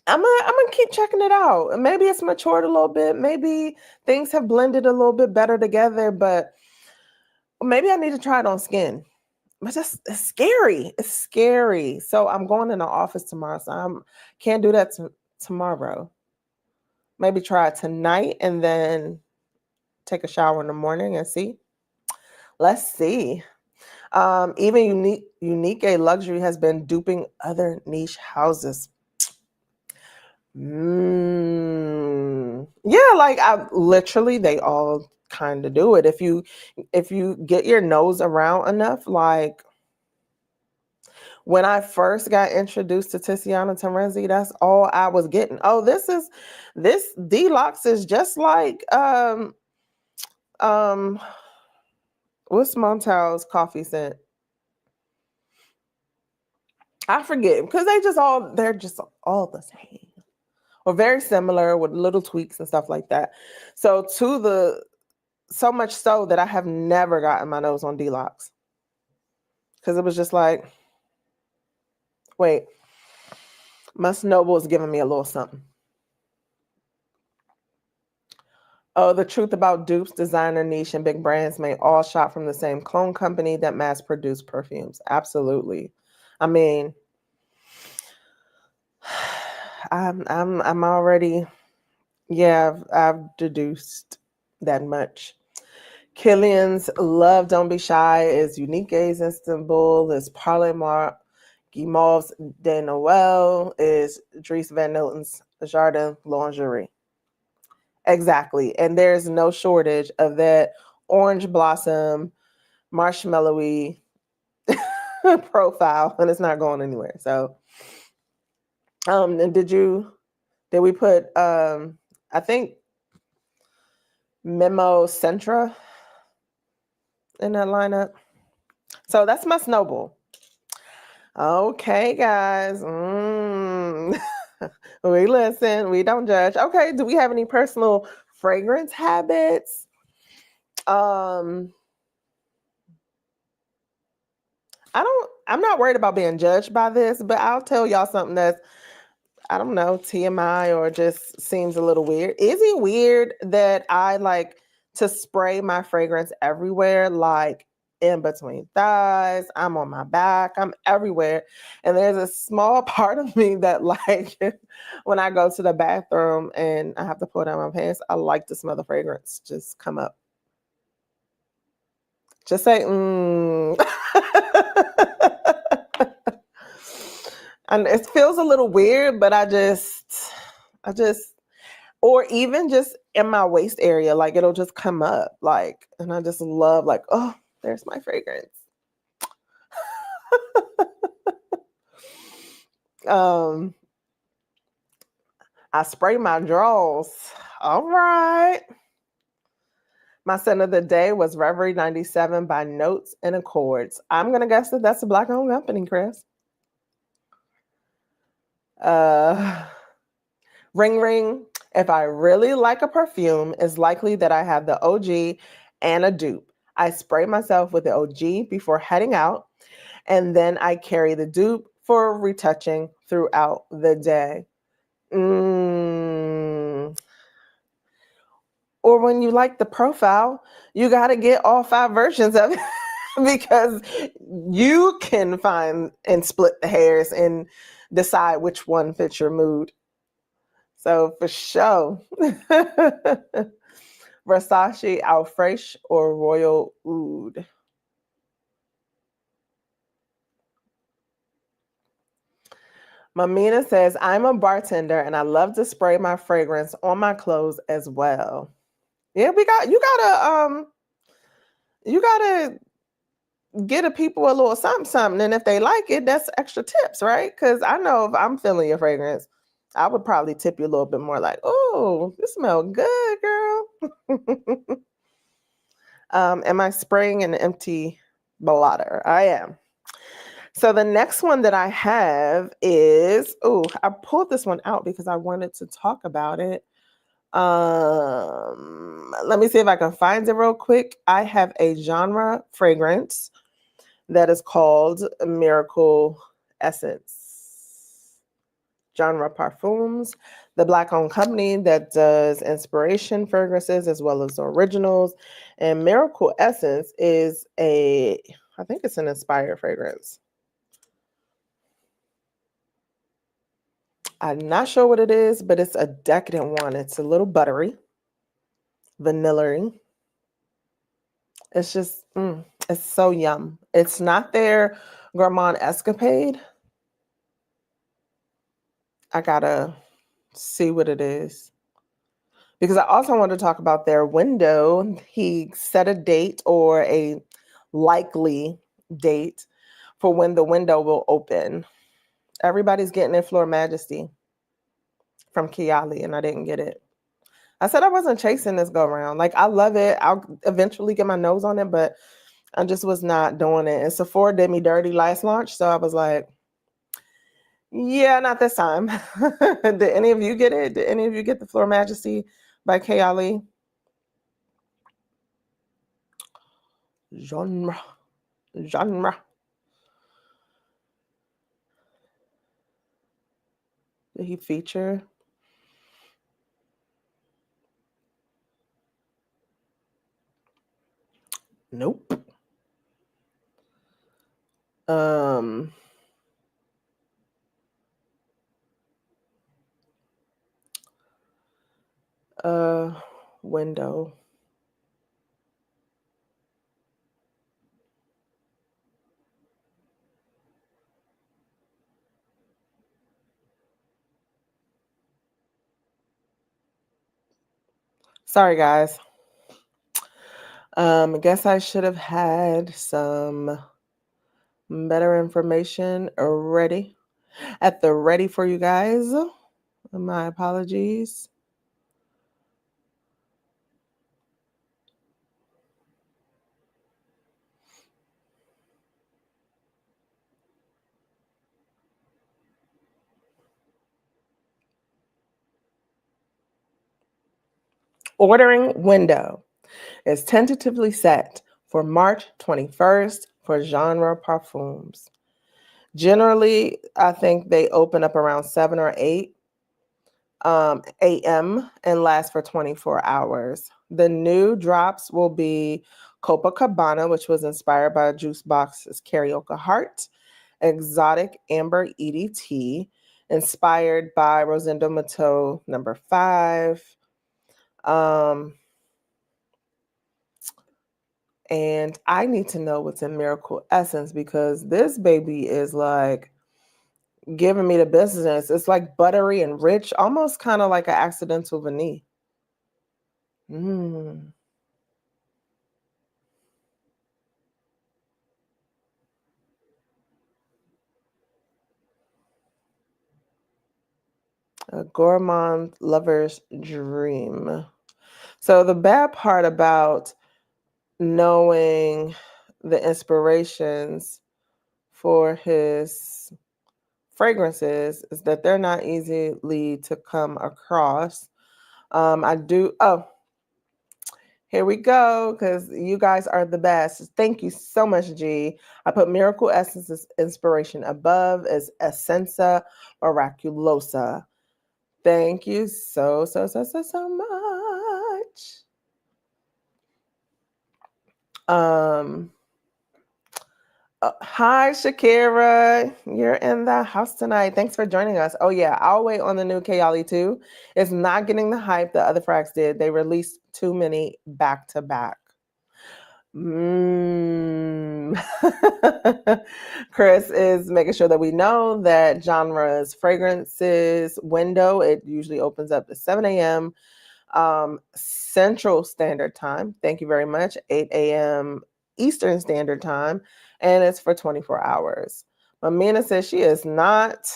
gonna keep checking it out. Maybe it's matured a little bit. Maybe things have blended a little bit better together, but maybe I need to try it on skin. But it's scary. It's scary. So I'm going in the office tomorrow. So I can't do that tomorrow. Maybe try it tonight and then take a shower in the morning and see. Let's see. Even Unique A Luxury has been duping other niche houses. Yeah, like I literally they all kind of do it. If you get your nose around enough, like when I first got introduced to Tiziana Terenzi, that's all I was getting. Oh, this Deluxe is just like what's Montal's coffee scent? I forget because they're just all the same or very similar with little tweaks and stuff like that. So so much so that I have never gotten my nose on Deluxe because it was just like, wait, Must Noble is giving me a little something. Oh, the truth about dupes, designer, niche, and big brands may all shop from the same clone company that mass produce perfumes. Absolutely. I mean, I'm already, yeah, I've deduced that much. Killian's Love Don't Be Shy is Unique Gaze Istanbul, is Parley Guimauve's De Noël, is Dries Van Noten's Jardin Lingerie. Exactly. And there's no shortage of that orange blossom, marshmallowy profile, and it's not going anywhere. So, and did we put, I think Memo Centra in that lineup? So that's my snowball. Okay, guys. We listen, we don't judge. Okay, do we have any personal fragrance habits? I'm not worried about being judged by this, but I'll tell y'all something that's, I don't know, TMI or just seems a little weird. Is it weird that I like to spray my fragrance everywhere, like in between thighs, I'm on my back, I'm everywhere. And there's a small part of me that like when I go to the bathroom and I have to pull down my pants, I like to smell the fragrance just come up. Just say, and it feels a little weird, but I just, or even just in my waist area, like it'll just come up, like, and I just love, like, oh, there's my fragrance. I spray my drawers. All right. My scent of the day was Reverie 97 by Notes and Accords. I'm gonna guess that that's a Black-owned company, Chris. Ring ring. If I really like a perfume, it's likely that I have the OG and a dupe. I spray myself with the OG before heading out, and then I carry the dupe for retouching throughout the day. Or when you like the profile, you got to get all 5 versions of it because you can find and split the hairs and decide which one fits your mood. So for sure, Versace Au Fraiche or Royal Oud. Mamina says, I'm a bartender and I love to spray my fragrance on my clothes as well. Yeah, you gotta get a people a little something, something. And if they like it, that's extra tips, right? Because I know if I'm feeling your fragrance, I would probably tip you a little bit more like, oh, this smells good, girl. Am I spraying an empty blotter? I am. So the next one that I have is, oh, I pulled this one out because I wanted to talk about it. Let me see if I can find it real quick. I have a genre fragrance that is called Miracle Essence. Genre Parfums, the Black-owned company that does inspiration fragrances as well as originals. And Miracle Essence is I think it's an inspired fragrance. I'm not sure what it is, but it's a decadent one. It's a little buttery, vanilla-y. It's just, it's so yum. It's not their gourmand escapade. I gotta see what it is. Because I also want to talk about their window. He set a date or a likely date for when the window will open. Everybody's getting their Floor Majesty from Kiali, and I didn't get it. I said I wasn't chasing this go around. Like, I love it. I'll eventually get my nose on it, but I just was not doing it. And Sephora did me dirty last launch, so I was like, yeah, not this time. Did any of you get it? Did any of you get the Floor Majesty by Kiali? Genre. Did he feature? Nope. Um Window. Sorry guys. I guess I should have had some better information ready for you guys. My apologies. Ordering window is tentatively set for March 21st for Genre Parfums. Generally, I think they open up around 7 or 8 a.m. and last for 24 hours. The new drops will be Copacabana, which was inspired by Juice Box's Karaoke Heart, Exotic Amber EDT, inspired by Rosendo Mateau number 5. And I need to know what's in Miracle Essence because this baby is like giving me the business. It's like buttery and rich, almost kind of like an accidental vanille. A gourmand lover's dream. So the bad part about knowing the inspirations for his fragrances is that they're not easily to come across. Here we go, because you guys are the best. Thank you so much, G. I put Miracle Essence's inspiration above as Essenza Miraculosa. Thank you so much. Hi, Shakira. You're in the house tonight. Thanks for joining us. Oh, yeah. I'll wait on the new Kayali too. It's not getting the hype the other frags did. They released too many back to back. Chris is making sure that we know that Genre's fragrances window, it usually opens up at 7 a.m. Central Standard Time. Thank you very much. 8 a.m. Eastern Standard Time, and it's for 24 hours. Mamina says she is not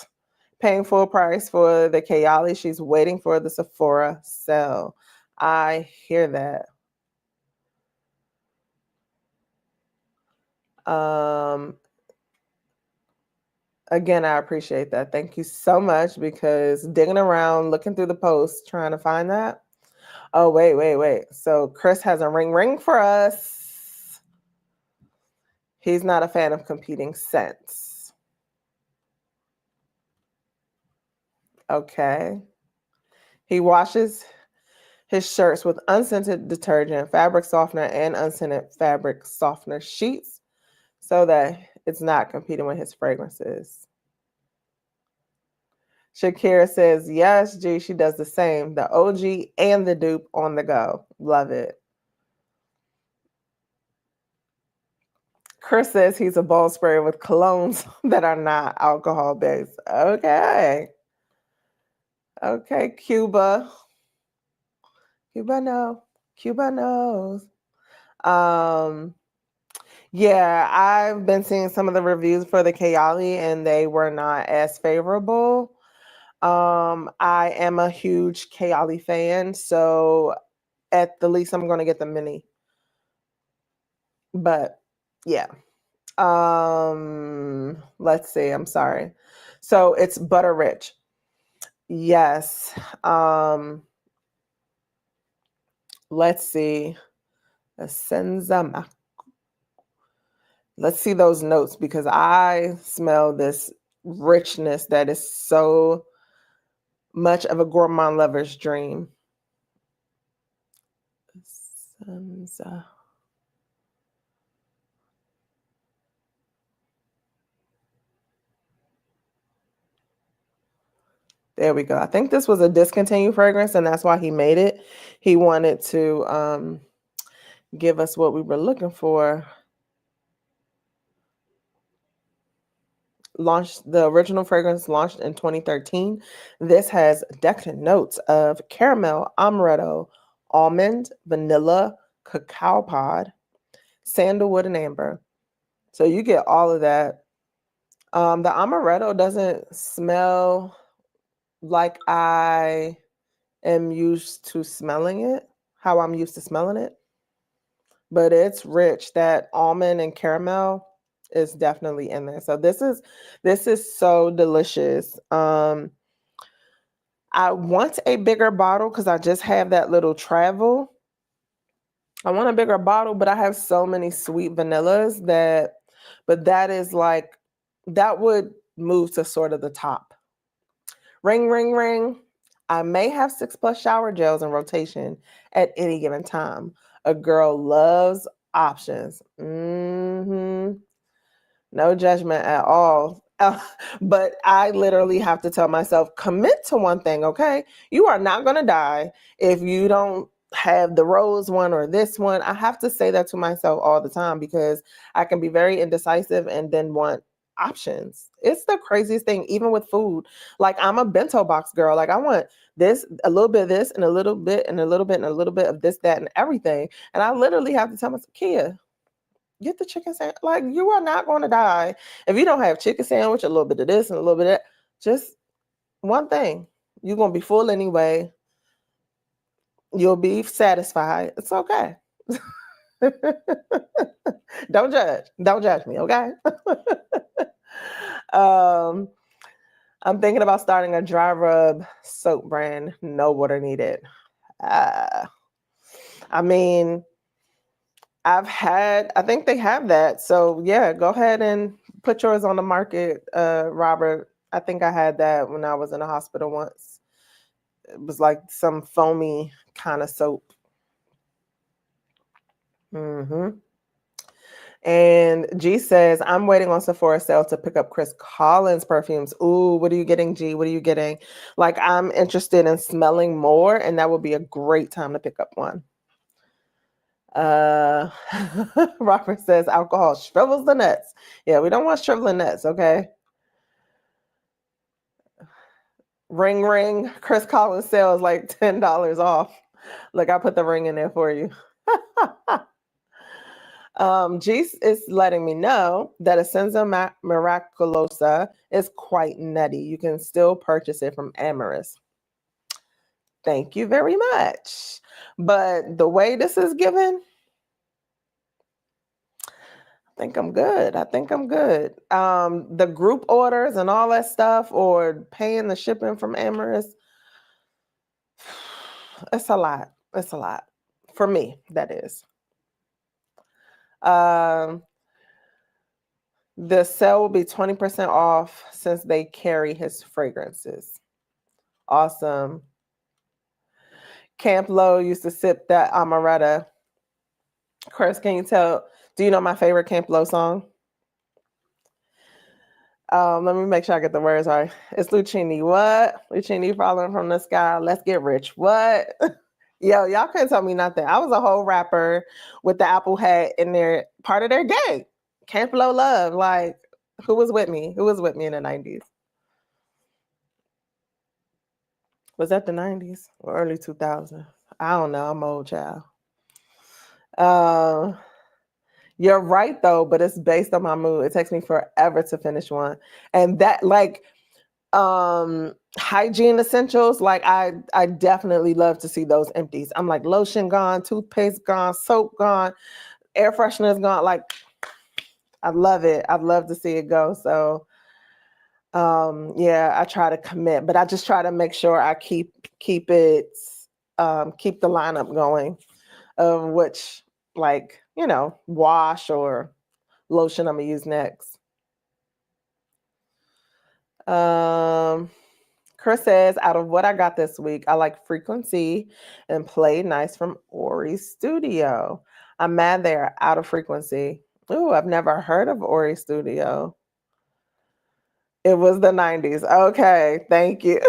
paying full price for the Kayali. She's waiting for the Sephora sale. I hear that. Again, I appreciate that. Thank you so much, because digging around, looking through the posts, trying to find that. Oh, wait. So Chris has a ring for us. He's not a fan of competing scents. Okay. He washes his shirts with unscented detergent, fabric softener, and unscented fabric softener sheets so that it's not competing with his fragrances. Shakira says, yes, G, she does the same. The OG and the dupe on the go. Love it. Chris says he's a ball sprayer with colognes that are not alcohol based. Okay. Okay, Cuba. Cuba knows. Yeah, I've been seeing some of the reviews for the Kayali and they were not as favorable. I am a huge Kayali fan, so at the least I'm going to get the mini. But yeah. Let's see. I'm sorry. So it's butter rich. Yes. Let's see. Let's see those notes, because I smell this richness that is so much of a gourmand lover's dream. There we go. I think this was a discontinued fragrance, and that's why he made it. He wanted to give us what we were looking for. The original fragrance launched in 2013. This has decadent notes of caramel, amaretto, almond, vanilla, cacao pod, sandalwood, and amber. So you get all of that. The amaretto doesn't smell like I am used to smelling it, how I'm used to smelling it, but it's rich. That almond and caramel is definitely in there. So this is so delicious. I want a bigger bottle because I just have that little travel. I want a bigger bottle, but I have so many sweet vanillas but that is like, that would move to sort of the top. Ring, ring, ring. I may have 6+ shower gels in rotation at any given time. A girl loves options. No judgment at all. But I literally have to tell myself, commit to one thing, okay? You are not going to die if you don't have the rose one or this one. I have to say that to myself all the time, because I can be very indecisive and then want options. It's the craziest thing, even with food. Like, I'm a bento box girl. Like, I want this, a little bit of this, and a little bit, and a little bit, and a little bit of this, that, and everything. And I literally have to tell myself, Kia, get the chicken sandwich. Like, you are not going to die if you don't have chicken sandwich, a little bit of this and a little bit of that. Just one thing. You're going to be full anyway. You'll be satisfied. It's okay. Don't judge me, okay? I'm thinking about starting a dry rub soap brand. No water needed. I mean, I think they have that. So yeah, go ahead and put yours on the market, Robert. I think I had that when I was in the hospital once. It was like some foamy kind of soap. And G says, I'm waiting on Sephora sale to pick up Chris Collins perfumes. Ooh, what are you getting, G? What are you getting? Like, I'm interested in smelling more, and that would be a great time to pick up one. Robert says alcohol shrivels the nuts. Yeah, we don't want shriveling nuts, okay? Ring ring. Chris Collins sale is like $10 off. Look, I put the ring in there for you. G is letting me know that Essenza Miraculosa is quite nutty. You can still purchase it from Amorous. Thank you very much. But the way this is given, I think I'm good. I think I'm good. The group orders and all that stuff, or paying the shipping from Amorous, it's a lot. It's a lot for me. That is. Um, the sale will be 20% off since they carry his fragrances. Awesome. Camp Low used to sip that amaretto. Chris, can you tell? Do you know my favorite Camp Low song? Let me make sure I get the words right. It's Lucchini. What? Lucchini falling from the sky. Let's get rich. What? Yo, y'all couldn't tell me nothing. I was a whole rapper with the Apple hat in their part of their day. Camp Low Love. Like, who was with me? Who was with me in the 90s? Was that the 90s or early 2000s? I don't know. I'm old child. You're right though, but it's based on my mood. It takes me forever to finish one. And that like hygiene essentials, like I definitely love to see those empties. I'm like lotion gone, toothpaste gone, soap gone, air freshener's gone. Like I love it. I'd love to see it go. So yeah, I try to commit, but I just try to make sure I keep it keep the lineup going of which, like, wash or lotion I'm gonna use next. Chris says, out of what I got this week, I like Frequency and Play Nice from Ori Studio. I'm mad they're out of Frequency. Ooh, I've never heard of Ori Studio. It was the 90s. Okay, thank you.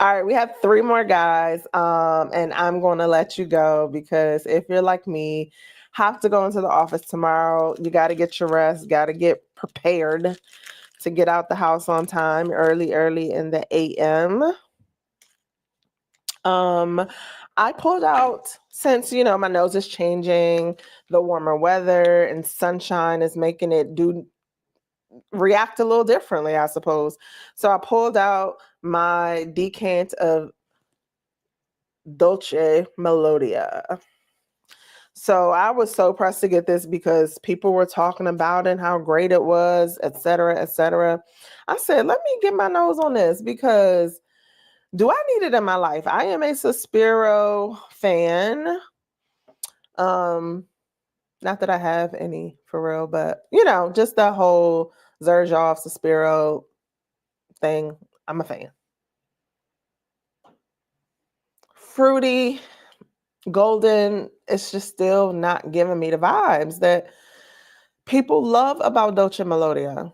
All right, we have 3 more guys, and I'm going to let you go because if you're like me, have to go into the office tomorrow. You got to get your rest, got to get prepared to get out the house on time, early in the AM. I pulled out since, my nose is changing, the warmer weather and sunshine is making it react a little differently, I suppose. So I pulled out my decant of Dolce Melodia. So I was so pressed to get this because people were talking about it, how great it was, et cetera, et cetera. I said, let me get my nose on this because do I need it in my life? I am a Suspiro fan. Not that I have any for real, but just the whole Xerjoff Suspiro thing. I'm a fan. Fruity, golden, it's just still not giving me the vibes that people love about Dolce Melodia.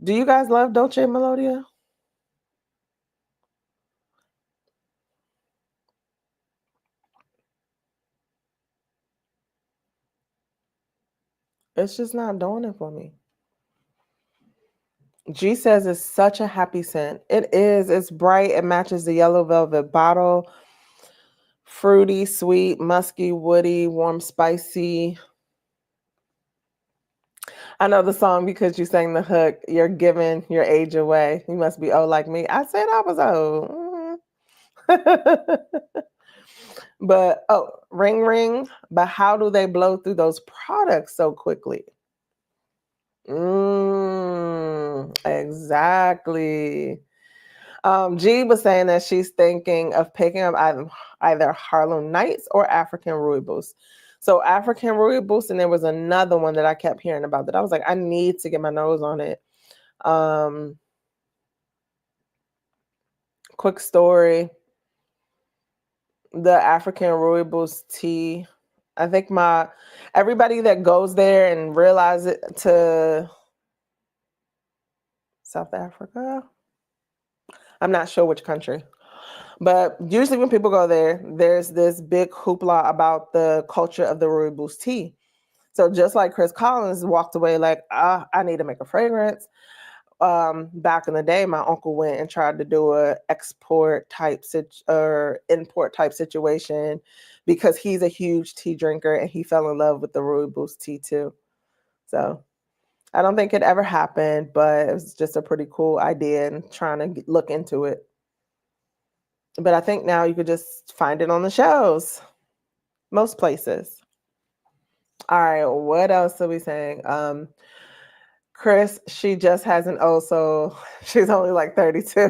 Do you guys love Dolce Melodia? It's just not doing it for me. G says it's such a happy scent. It is. It's bright. It matches the yellow velvet bottle. Fruity, sweet, musky, woody, warm, spicy. I know the song because you sang the hook. You're giving your age away. You must be old like me. I said I was old. But ring ring. But how do they blow through those products so quickly? Exactly. G was saying that she's thinking of picking up either Harlem Nights or African Rooibos. So African Rooibos, and there was another one that I kept hearing about that I was like, I need to get my nose on it. Quick story. The African Rooibos tea. I think everybody that goes there and realize it to South Africa. I'm not sure which country. But usually when people go there, there's this big hoopla about the culture of the Rooibos tea. So just like Chris Collins walked away like, I need to make a fragrance. Back in the day, my uncle went and tried to do a import type situation because he's a huge tea drinker and he fell in love with the rooibos tea too. So I don't think it ever happened, but it was just a pretty cool idea and trying to look into it. But I think now you could just find it on the shelves, most places. All right, what else are we saying? Chris, she just has an O, so she's only like 32.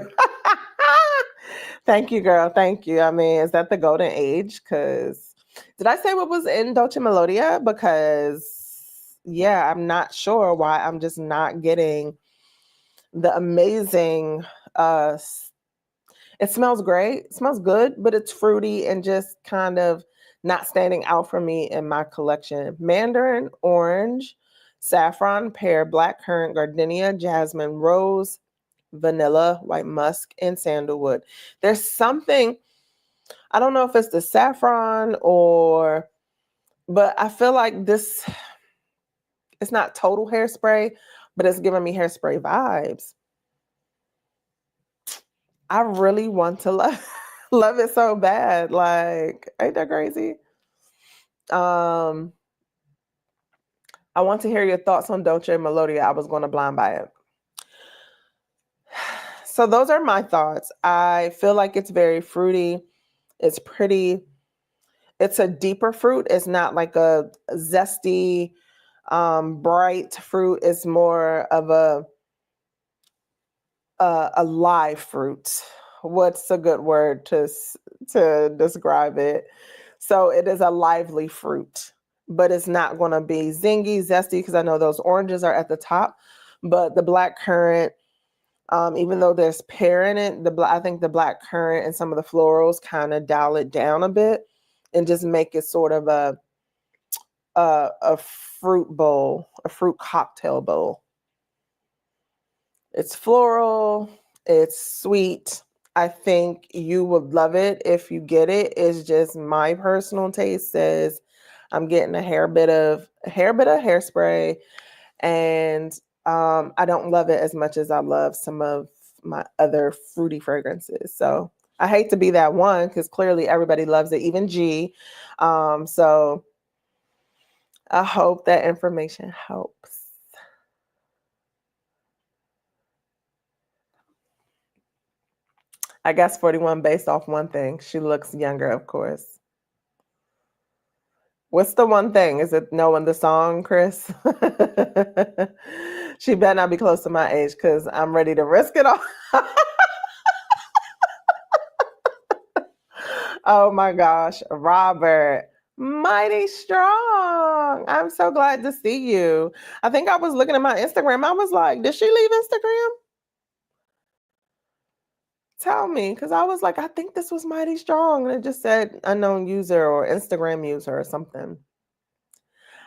Thank you, girl. Thank you. I mean, is that the golden age? Because did I say what was in Dolce Melodia? Because yeah, I'm not sure why I'm just not getting the amazing it smells great, it smells good, but it's fruity and just kind of not standing out for me in my collection. Mandarin orange, saffron, pear, blackcurrant, gardenia, jasmine, rose, vanilla, white musk, and sandalwood. There's something, I don't know if it's the saffron or, but I feel like this, it's not total hairspray, but it's giving me hairspray vibes. I really want to love it so bad. Like, ain't that crazy? Um, I want to hear your thoughts on Dolce Melodia. I was going to blind buy it. So those are my thoughts. I feel like it's very fruity. It's pretty. It's a deeper fruit. It's not like a zesty, bright fruit. It's more of a live fruit. What's a good word to describe it? So it is a lively fruit, but it's not going to be zingy, zesty, because I know those oranges are at the top. But the black currant, even though there's pear in it, I think the black currant and some of the florals kind of dial it down a bit and just make it sort of a fruit bowl, a fruit cocktail bowl. It's floral, it's sweet. I think you would love it if you get it. It's just my personal taste says I'm getting a hair bit of hairspray, and I don't love it as much as I love some of my other fruity fragrances. So I hate to be that one because clearly everybody loves it, even G. So I hope that information helps. I guess 41 based off one thing. She looks younger, of course. What's the one thing? Is it knowing the song, Chris? She better not be close to my age because I'm ready to risk it all. Oh my gosh, Robert, mighty strong. I'm so glad to see you. I think I was looking at my Instagram. I was like, did she leave Instagram? Tell me, because I was like, I think this was mighty strong. And it just said unknown user or Instagram user or something.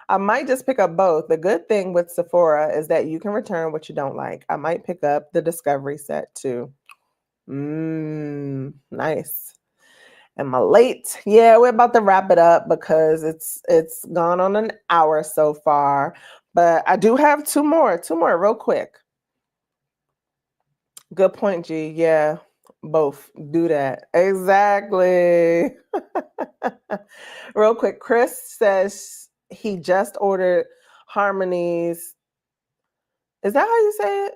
I might just pick up both. The good thing with Sephora is that you can return what you don't like. I might pick up the Discovery set too. Nice. Am I late? Yeah, we're about to wrap it up because it's gone on an hour so far. But I do have two more real quick. Good point, G. Yeah, both do that. Exactly. Real quick, Chris says he just ordered Harmony's. Is that how you say it?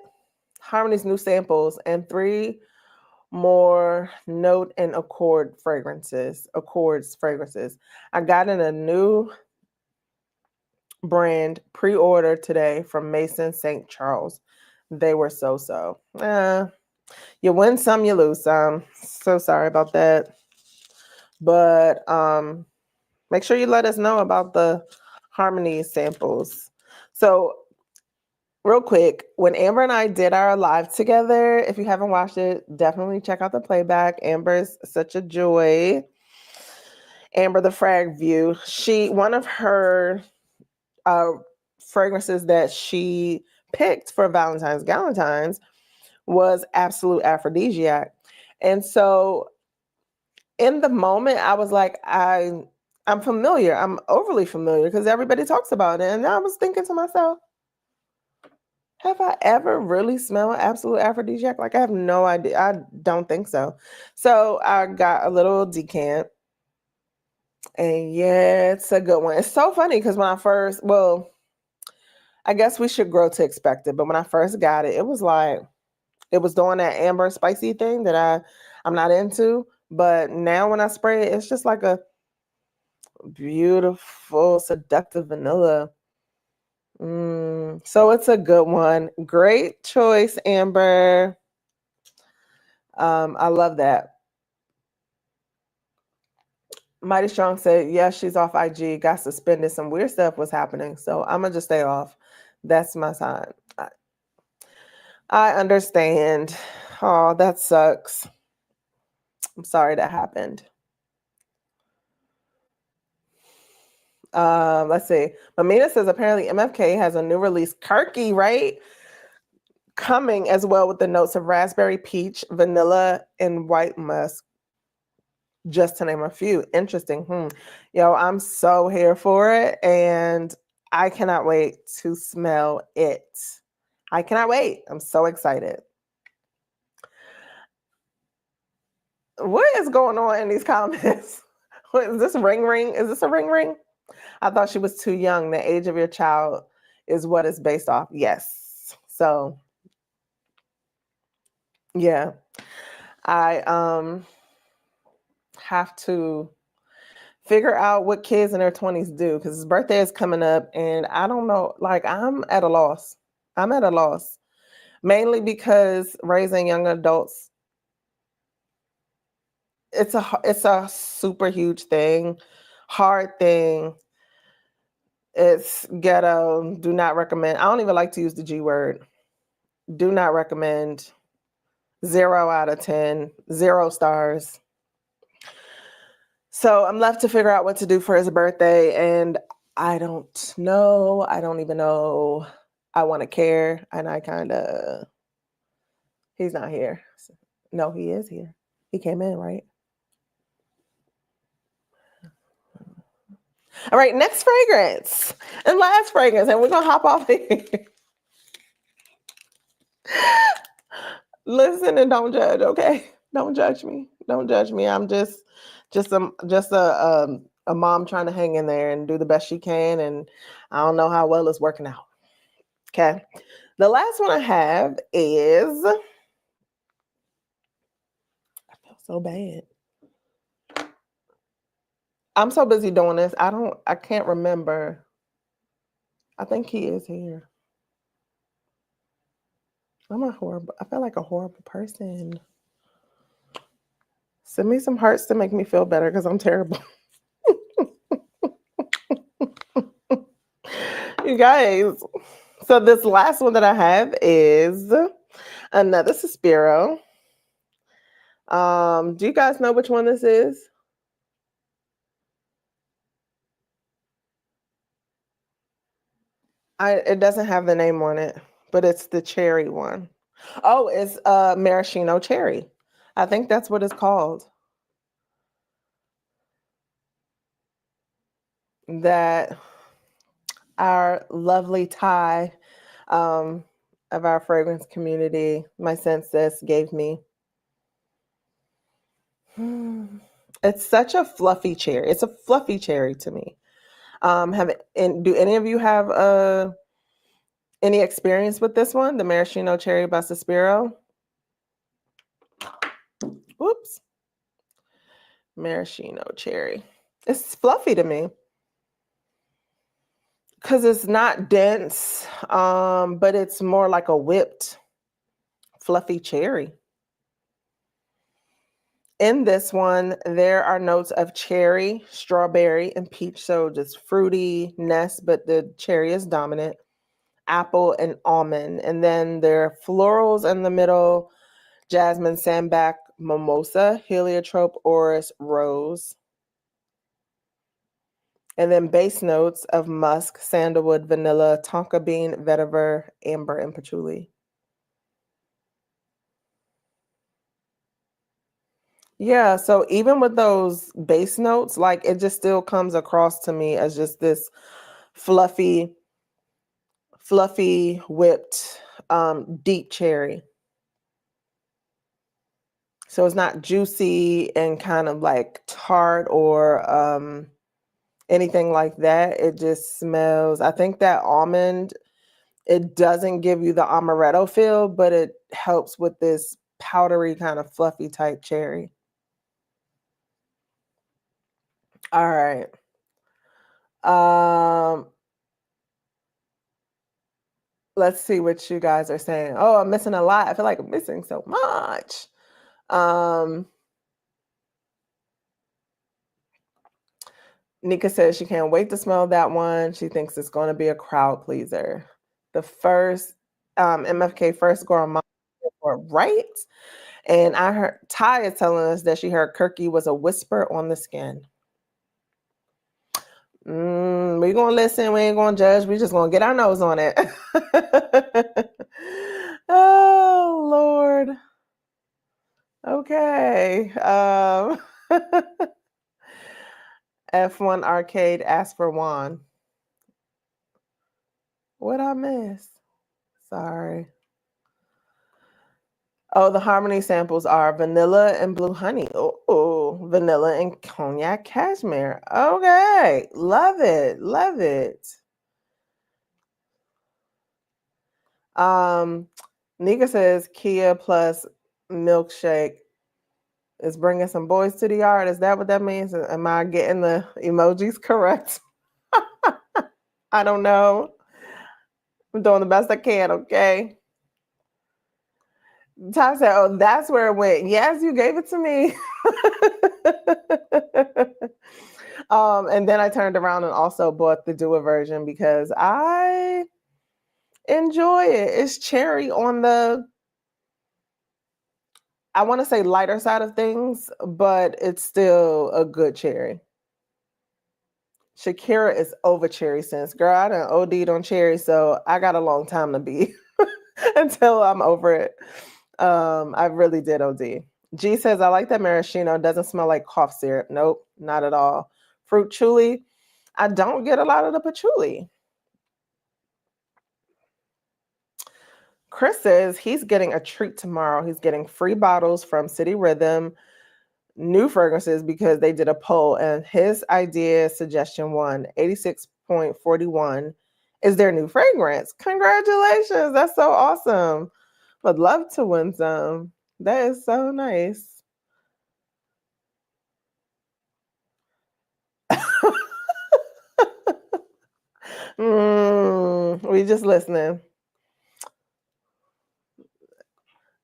Harmony's new samples and 3 more note and accords fragrances. I got in a new brand pre-order today from Mason St. Charles. They were so. You win some, you lose some. So sorry about that. But make sure you let us know about the Harmony samples. So real quick, when Amber and I did our live together, if you haven't watched it, definitely check out the playback. Amber's such a joy. Amber the Frag View. One of her fragrances that she picked for Galentine's was Absolute Aphrodisiac. And so in the moment, I was like, I'm familiar. I'm overly familiar because everybody talks about it. And I was thinking to myself, have I ever really smelled Absolute Aphrodisiac? Like, I have no idea. I don't think so. So I got a little decant And yeah, it's a good one. It's so funny because when I first, well, I guess we should grow to expect it. But when I first got it, it was like it was doing that amber spicy thing that I'm not into. But now when I spray it, it's just like a beautiful, seductive vanilla. So it's a good one. Great choice, Amber. I love that. Mighty Strong said, yes, she's off IG, got suspended. Some weird stuff was happening. So I'm going to just stay off. That's my sign. I understand. Oh, that sucks. I'm sorry that happened. Let's see. Mamina says apparently MFK has a new release, Kirky, right? Coming as well with the notes of raspberry, peach, vanilla, and white musk, just to name a few. Interesting. Yo, I'm so here for it, and I cannot wait to smell it. I cannot wait. I'm so excited. What is going on in these comments? What is this ring ring? Is this a ring ring? I thought she was too young. The age of your child is what it's based off. Yes. So yeah. I have to figure out what kids in their 20s do because his birthday is coming up and I don't know, like I'm at a loss. I'm at a loss. Mainly because raising young adults, it's a super huge thing, hard thing. It's ghetto. Do not recommend. I don't even like to use the G word. Do not recommend. 0 out of 10, 0 stars. So I'm left to figure out what to do for his birthday. And I don't know. I don't even know. I want to care. And he's not here. No, he is here. He came in, right? All right, next fragrance and last fragrance. And we're going to hop off here. Listen and don't judge, okay? Don't judge me. Don't judge me. I'm just a mom trying to hang in there and do the best she can, and I don't know how well it's working out. Okay. The last one I have is I feel so bad. I'm so busy doing this. I can't remember. I think he is here. I feel like a horrible person. Send me some hearts to make me feel better because I'm terrible. You guys. So this last one that I have is another Suspiro. Do you guys know which one this is? It doesn't have the name on it, but it's the cherry one. Oh, it's maraschino cherry. I think that's what it's called. That our lovely Thai of our fragrance community, my senses gave me. It's such a fluffy cherry. It's a fluffy cherry to me. Do any of you have any experience with this one, the maraschino cherry by Suspiro? Whoops. Maraschino cherry. It's fluffy to me because it's not dense, but it's more like a whipped, fluffy cherry. In this one, there are notes of cherry, strawberry, and peach. So just fruitiness, but the cherry is dominant. Apple and almond. And then there are florals in the middle, jasmine, sambac, mimosa, heliotrope, orris, rose. And then base notes of musk, sandalwood, vanilla, tonka bean, vetiver, amber, and patchouli. Yeah, so even with those base notes, like it just still comes across to me as just this fluffy, whipped, deep cherry. So it's not juicy and kind of like tart or anything like that. It just smells. I think that almond, it doesn't give you the amaretto feel, but it helps with this powdery kind of fluffy type cherry. All right. Let's see what you guys are saying. Oh, I'm missing a lot. I feel like I'm missing so much. Nika says she can't wait to smell that one. She thinks it's going to be a crowd pleaser. The first MFK first gourmand, right? And I heard Ty is telling us that she heard Kirky was a whisper on the skin. We're going to listen. We ain't going to judge. We just going to get our nose on it. Oh, Lord. Okay. F1 Arcade asked for Juan. What'd I miss? Sorry. Oh, the harmony samples are vanilla and blue honey. Oh, vanilla and cognac cashmere. Okay. Love it. Love it. Nika says Kia plus milkshake is bringing some boys to the yard. Is that what that means? Am I getting the emojis correct? I don't know. I'm doing the best I can, okay? Ty said, oh, that's where it went. Yes, you gave it to me. And then I turned around and also bought the Dua version because I enjoy it. It's cherry on the, I want to say lighter side of things, but it's still a good cherry. Shakira is over cherry since. Girl, I done OD'd on cherry, so I got a long time to be until I'm over it. I really did OD. G says, I like that maraschino. Doesn't smell like cough syrup. Nope, not at all. Fruit chuli. I don't get a lot of the patchouli. Chris says he's getting a treat tomorrow. He's getting free bottles from City Rhythm, new fragrances, because they did a poll and his idea suggestion won 86.41 is their new fragrance. Congratulations. That's so awesome. Would love to win some. That is so nice. We just listening.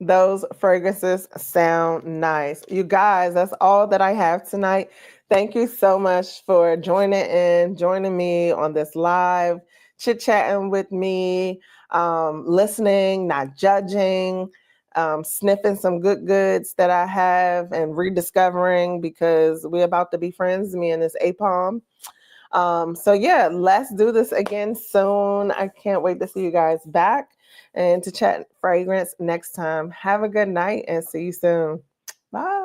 Those fragrances sound nice. You guys, that's all that I have tonight. Thank you so much for joining me on this live, chit-chatting with me, listening, not judging, sniffing some good goods that I have and rediscovering because we're about to be friends, me and this APOM. So yeah, let's do this again soon. I can't wait to see you guys back and to chat fragrance next time. Have a good night and see you soon. Bye.